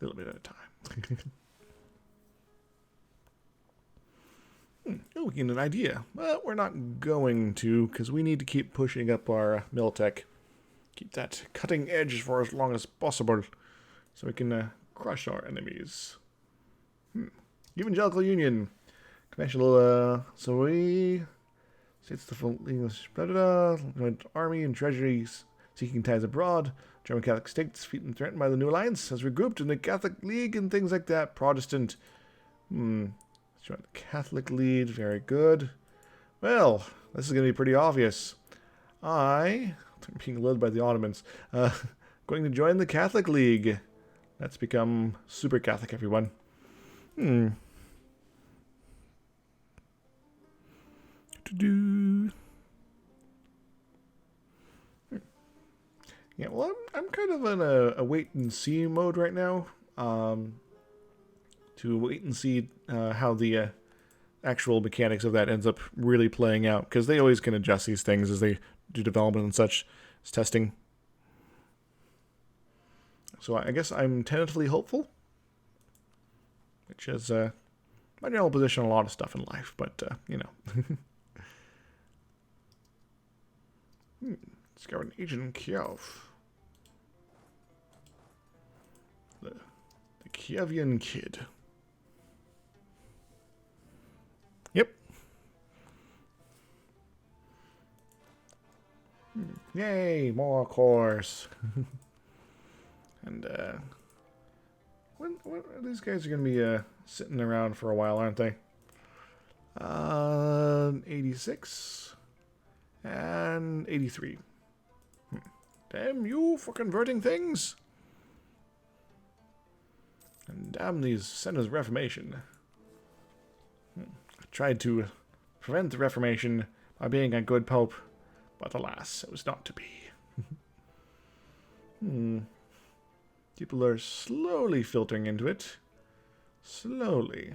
Speaker 1: A little bit at a time. Oh, we get an idea. Well, we're not going to, because we need to keep pushing up our Miltech. Keep that cutting edge for as long as possible, so we can crush our enemies. Evangelical Union. Conventional, so we... States the English, army and treasuries seeking ties abroad. German Catholic states threatened by the new alliance has regrouped in the Catholic League and things like that. Protestant. Let's join the Catholic League. Very good. Well, this is going to be pretty obvious. I'm being led by the Ottomans. Going to join the Catholic League. Let's become super Catholic, everyone. Yeah, well, I'm kind of in a wait-and-see mode right now. To wait and see how the actual mechanics of that ends up really playing out. Because they always can adjust these things as they do development and such as testing. So I guess I'm tentatively hopeful. Which is my general position on a lot of stuff in life. But, you know. Discover an agent in Kiev. The Kievian kid. Yep. Yay, more cores. And these guys are gonna be sitting around for a while, aren't they? 86 and 83. Damn you for converting things. And damn these Centers of Reformation. I tried to prevent the Reformation by being a good pope, but alas, it was not to be. People are slowly filtering into it. Slowly.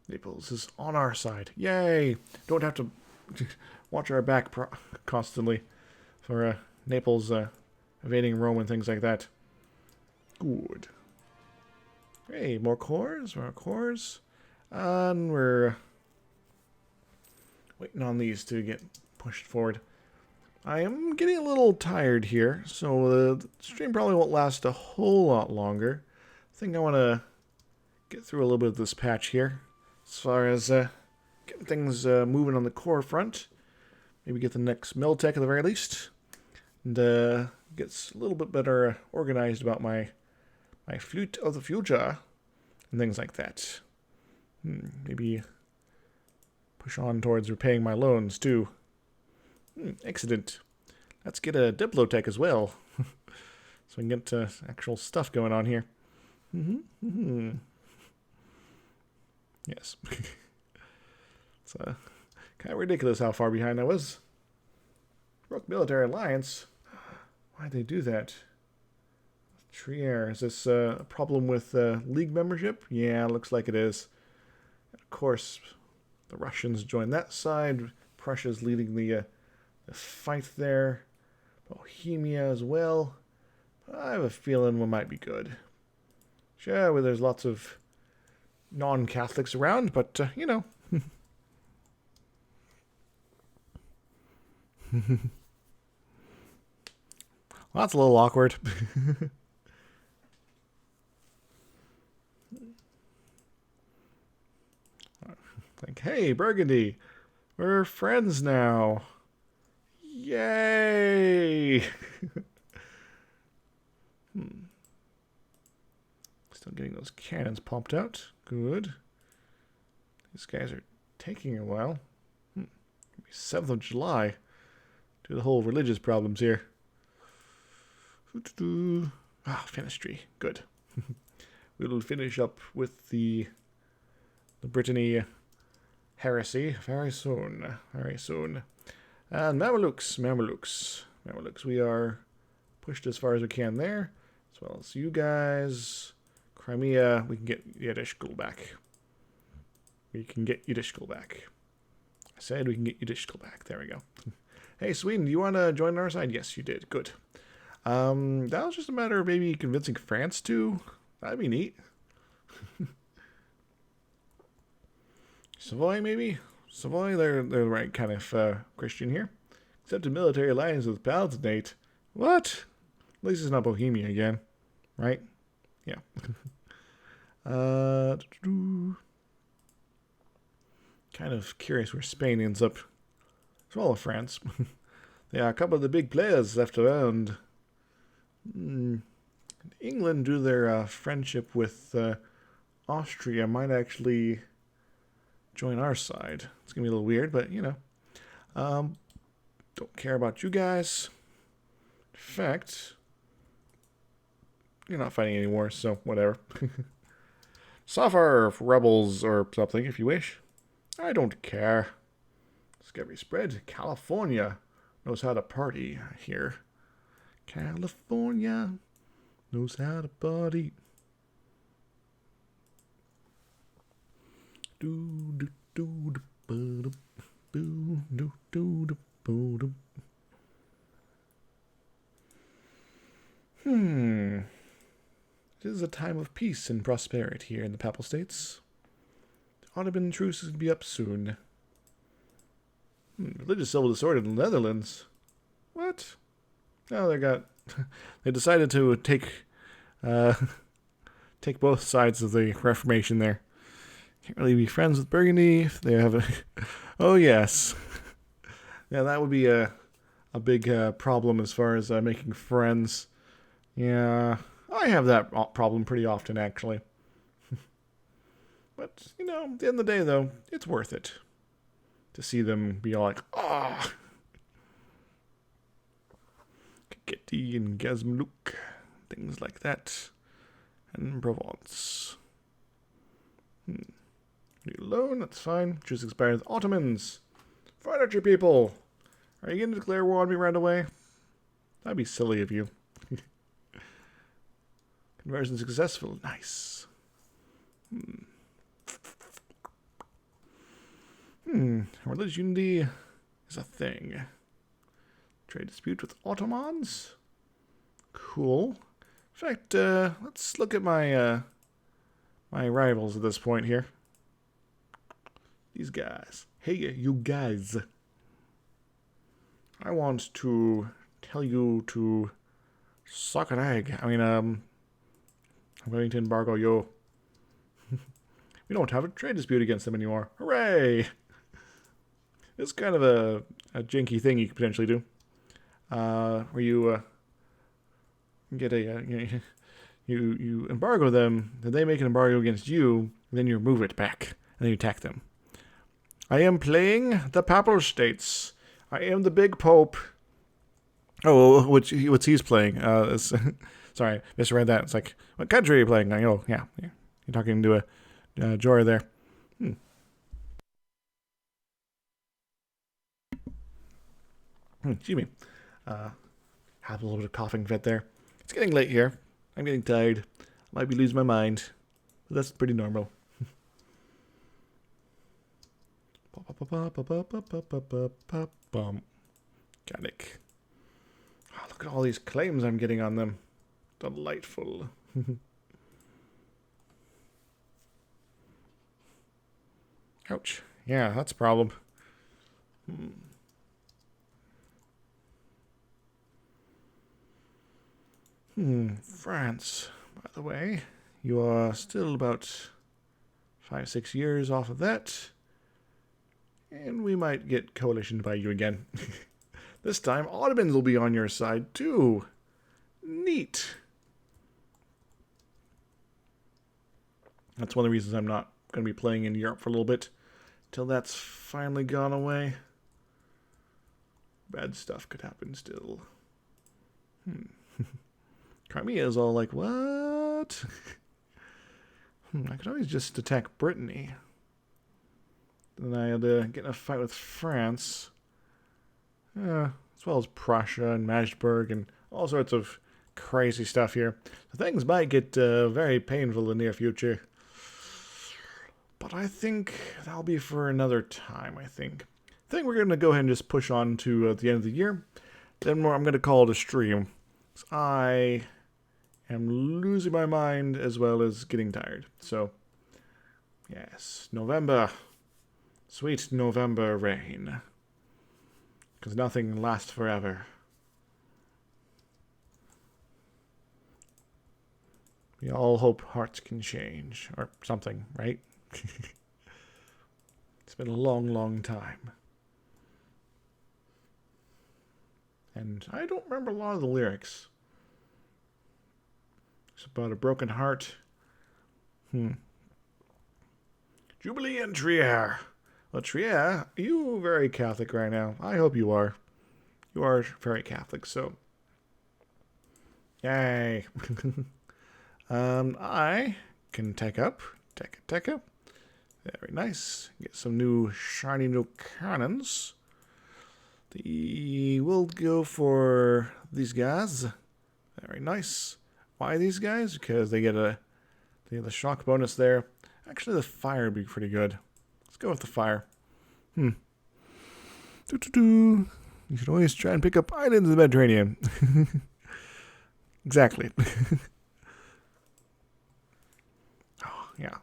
Speaker 1: Naples is on our side. Yay! Don't have to watch our back constantly for Naples evading Rome and things like that. Good. Hey, more cores, more cores. And we're waiting on these to get pushed forward. I am getting a little tired here, so the stream probably won't last a whole lot longer. I think I want to get through a little bit of this patch here, as far as getting things moving on the core front. Maybe get the next Miltech at the very least, and get a little bit better organized about my fleet of the future and things like that. Maybe push on towards repaying my loans too. Excellent. Let's get a Diplotech as well, so we can get actual stuff going on here. Yes. It's kind of ridiculous how far behind I was. Broke military alliance. Why'd they do that? Trier, is this a problem with league membership? Yeah, looks like it is. And of course, the Russians joined that side. Prussia's leading the fight there. Bohemia as well. I have a feeling we might be good. Sure, well, there's lots of non-Catholics around, but, you know. Well, that's a little awkward. Like, hey, Burgundy, we're friends now. Yay! Still getting those cannons pumped out. Good. These guys are taking a while. 7th of July. Do the whole religious problems here. Finistry. Good. We'll finish up with the Brittany heresy very soon. Very soon. And Mamelukes. We are pushed as far as we can there. As well as you guys. Crimea, we can get Yidishkul back. I said we can get Yidishkul back. There we go. Hey, Sweden, do you want to join our side? Yes, you did. Good. That was just a matter of maybe convincing France to. That'd be neat. Savoy, maybe? Savoy, they're the right kind of Christian here. Accepted military alliance with Palatinate. What? At least it's not Bohemia again. Right? Yeah. Kind of curious where Spain ends up. As well as France. There are a couple of the big players left around. England, due to their friendship with Austria, might actually join our side. It's going to be a little weird, but, you know. Don't care about you guys. In fact, you're not fighting anymore, so whatever. Suffer, rebels, or something, if you wish. I don't care. Discovery spread. California knows how to party here. California knows how to party. It is a time of peace and prosperity here in the Papal States. The Ottoman truce is going to be up soon. Religious civil disorder in the Netherlands. What? Oh, they decided to take both sides of the Reformation there. Can't really be friends with Burgundy if they have a... Oh, yes. Yeah, that would be a big problem as far as making friends. Yeah, I have that problem pretty often, actually. But, you know, at the end of the day, though, it's worth it. To see them be all like, ah! Getty and Gazmaluk, things like that. And Provence. Leave alone, that's fine. Truce expired with Ottomans. Fight at your people! Are you going to declare war on me right away? That'd be silly of you. Conversion successful. Nice. Religious unity is a thing. Trade dispute with Ottomans? Cool. In fact, let's look at my my rivals at this point here. These guys. Hey, you guys. I want to tell you to suck an egg. I mean, I'm going to embargo you. We don't have a trade dispute against them anymore. Hooray! It's kind of a janky thing you could potentially do. Where you get a... You embargo them, then they make an embargo against you, and then you remove it back, and then you attack them. I am playing the Papal States. I am the big pope. Oh, what's he's playing? Sorry, misread that. It's like, what country are you playing? Oh, yeah. You're talking to a Jorah there. Excuse me. Have a little bit of coughing fit there. It's getting late here. I'm getting tired. I might be losing my mind. But that's pretty normal. Got it. Oh, look at all these claims I'm getting on them. Delightful. Ouch. Yeah, that's a problem. France, by the way. You are still about 5-6 years off of that. And we might get coalitioned by you again. This time, Ottomans will be on your side, too. Neat. That's one of the reasons I'm not going to be playing in Europe for a little bit. Till that's finally gone away. Bad stuff could happen still. Crimea is all like, what? I could always just attack Brittany. Then I had to get in a fight with France. As well as Prussia and Magdeburg and all sorts of crazy stuff here. So things might get very painful in the near future. But I think that'll be for another time, I think. I think we're going to go ahead and just push on to the end of the year. Then I'm going to call it a stream. I am losing my mind as well as getting tired. So, yes, November. Sweet November rain. Because nothing lasts forever. We all hope hearts can change. Or something, right? It's been a long, long time. And I don't remember a lot of the lyrics. It's about a broken heart. Jubilee and Trier. Well, Trier, are you very Catholic right now? I hope you are. You are very Catholic, so... Yay. I can take up. Very nice. Get some new shiny new cannons. We'll go for these guys. Very nice. Why these guys? Because they get the shock bonus there. Actually, the fire would be pretty good. Let's go with the fire. You should always try and pick up islands in the Mediterranean. Exactly. Oh, yeah.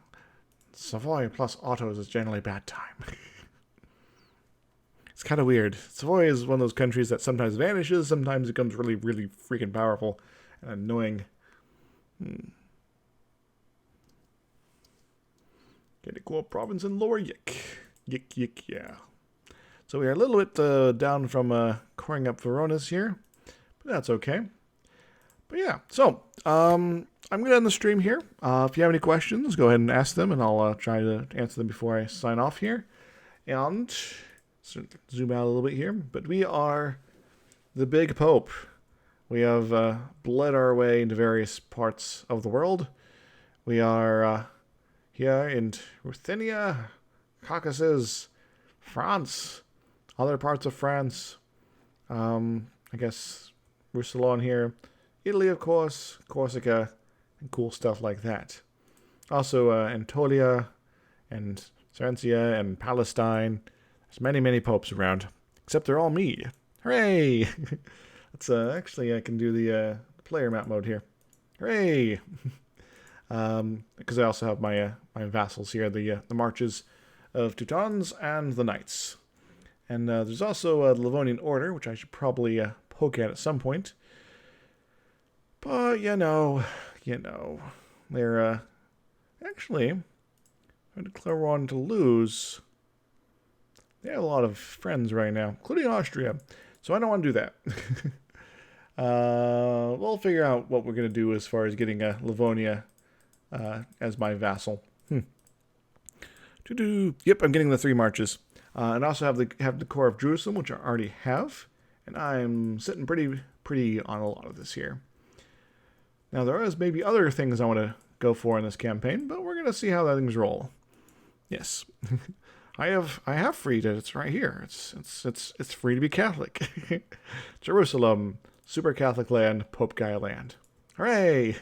Speaker 1: Savoy plus autos is generally bad time. It's kind of weird. Savoy is one of those countries that sometimes vanishes, sometimes becomes really, really freaking powerful and annoying. Get a cool province in Lower Yik. Yik, yeah. So we are a little bit down from coring up Verona's here, but that's okay. But yeah, so I'm going to end the stream here. If you have any questions, go ahead and ask them, and I'll try to answer them before I sign off here. And zoom out a little bit here. But we are the Big Pope. We have bled our way into various parts of the world. We are here in Ruthenia, Caucasus, France, other parts of France. I guess Roussillon here. Italy, of course, Corsica, and cool stuff like that. Also, Anatolia, and Sarantia, and Palestine. There's many, many popes around. Except they're all me. Hooray! Let's, actually, I can do the player map mode here. Hooray! Because I also have my vassals here, the marches of Teutons and the Knights. And there's also the Livonian Order, which I should probably poke at some point. But, you know, they're, actually, I declare one to lose. They have a lot of friends right now, including Austria, so I don't want to do that. We'll figure out what we're going to do as far as getting Livonia as my vassal. Yep, I'm getting the 3 marches. And also have the core of Jerusalem, which I already have. And I'm sitting pretty on a lot of this here. Now, there is maybe other things I want to go for in this campaign, but we're going to see how that things roll. Yes. I have freed it. It's right here. It's free to be Catholic. Jerusalem, super Catholic land, Pope Guy land. Hooray!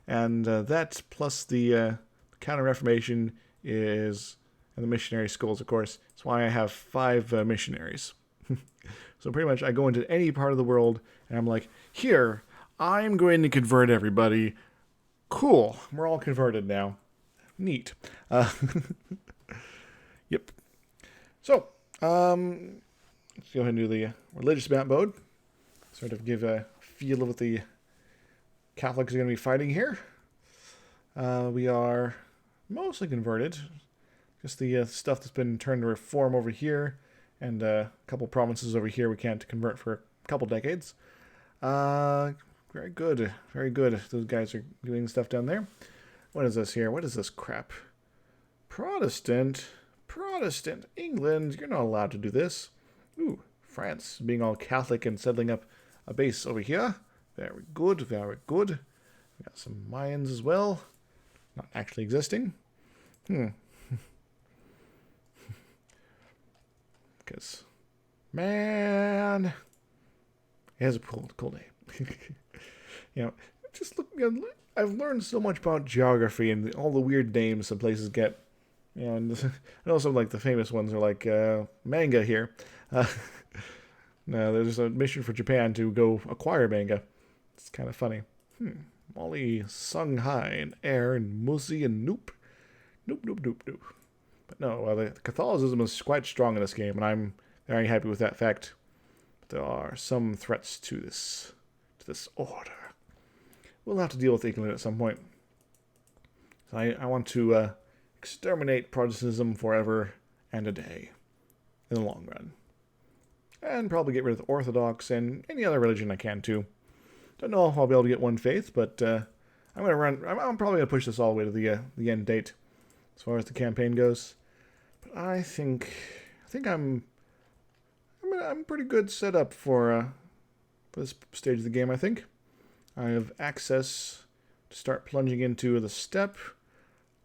Speaker 1: And that plus the Counter-Reformation is, and the missionary schools, of course. That's why I have 5 missionaries. So pretty much I go into any part of the world and I'm like, here, I'm going to convert everybody. Cool. We're all converted now. Neat. Yep. So, let's go ahead and do the religious map mode. Sort of give a feel of what the Catholics are going to be fighting here. We are mostly converted. Just the stuff that's been turned to reform over here, and a couple provinces over here we can't convert for a couple decades. Very good. Very good. Those guys are doing stuff down there. What is this here? What is this crap? Protestant, England, you're not allowed to do this. Ooh, France, being all Catholic and settling up a base over here. Very good, very good. We got some Mayans as well. Not actually existing. is. Man. It has a cool name. You know, just look. You know, I've learned so much about geography and all the weird names some places get. You know, and I know some like the famous ones are like manga here. No, there's a mission for Japan to go acquire manga. It's kind of funny. Molly, Sung Hai, and Air, and Musi, and Noop. Noop. But no, the Catholicism is quite strong in this game, and I'm very happy with that fact. But there are some threats to this order. We'll have to deal with England at some point. So I want to exterminate Protestantism forever and a day in the long run. And probably get rid of the Orthodox and any other religion I can too. Don't know if I'll be able to get one faith, but I'm probably gonna push this all the way to the end date as far as the campaign goes. But I think I'm pretty good set up for this stage of the game. I think I have access to start plunging into the steppe.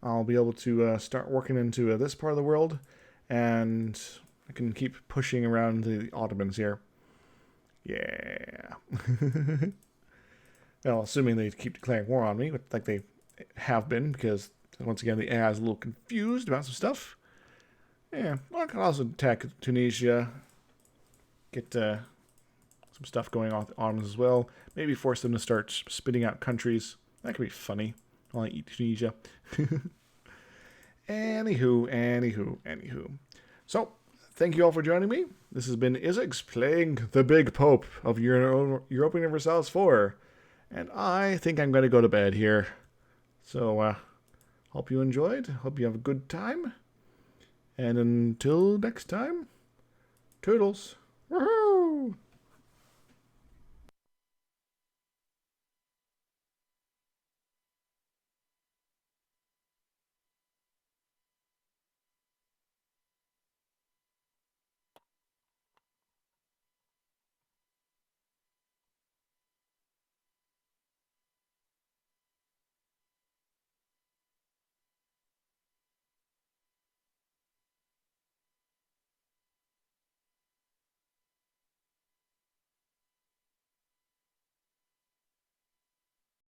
Speaker 1: I'll be able to start working into this part of the world, and I can keep pushing around the Ottomans here. Yeah. Well, assuming they keep declaring war on me, like they have been, because once again the AI is a little confused about some stuff. Yeah, well, I can also attack Tunisia, get some stuff going on with the Ottomans as well. Maybe force them to start spitting out countries. That could be funny. While I eat Tunisia. Anywho. So, thank you all for joining me. This has been Isix playing the Big Pope of Europa Universalis 4. And I think I'm going to go to bed here. So, hope you enjoyed. Hope you have a good time. And until next time, toodles. Woohoo!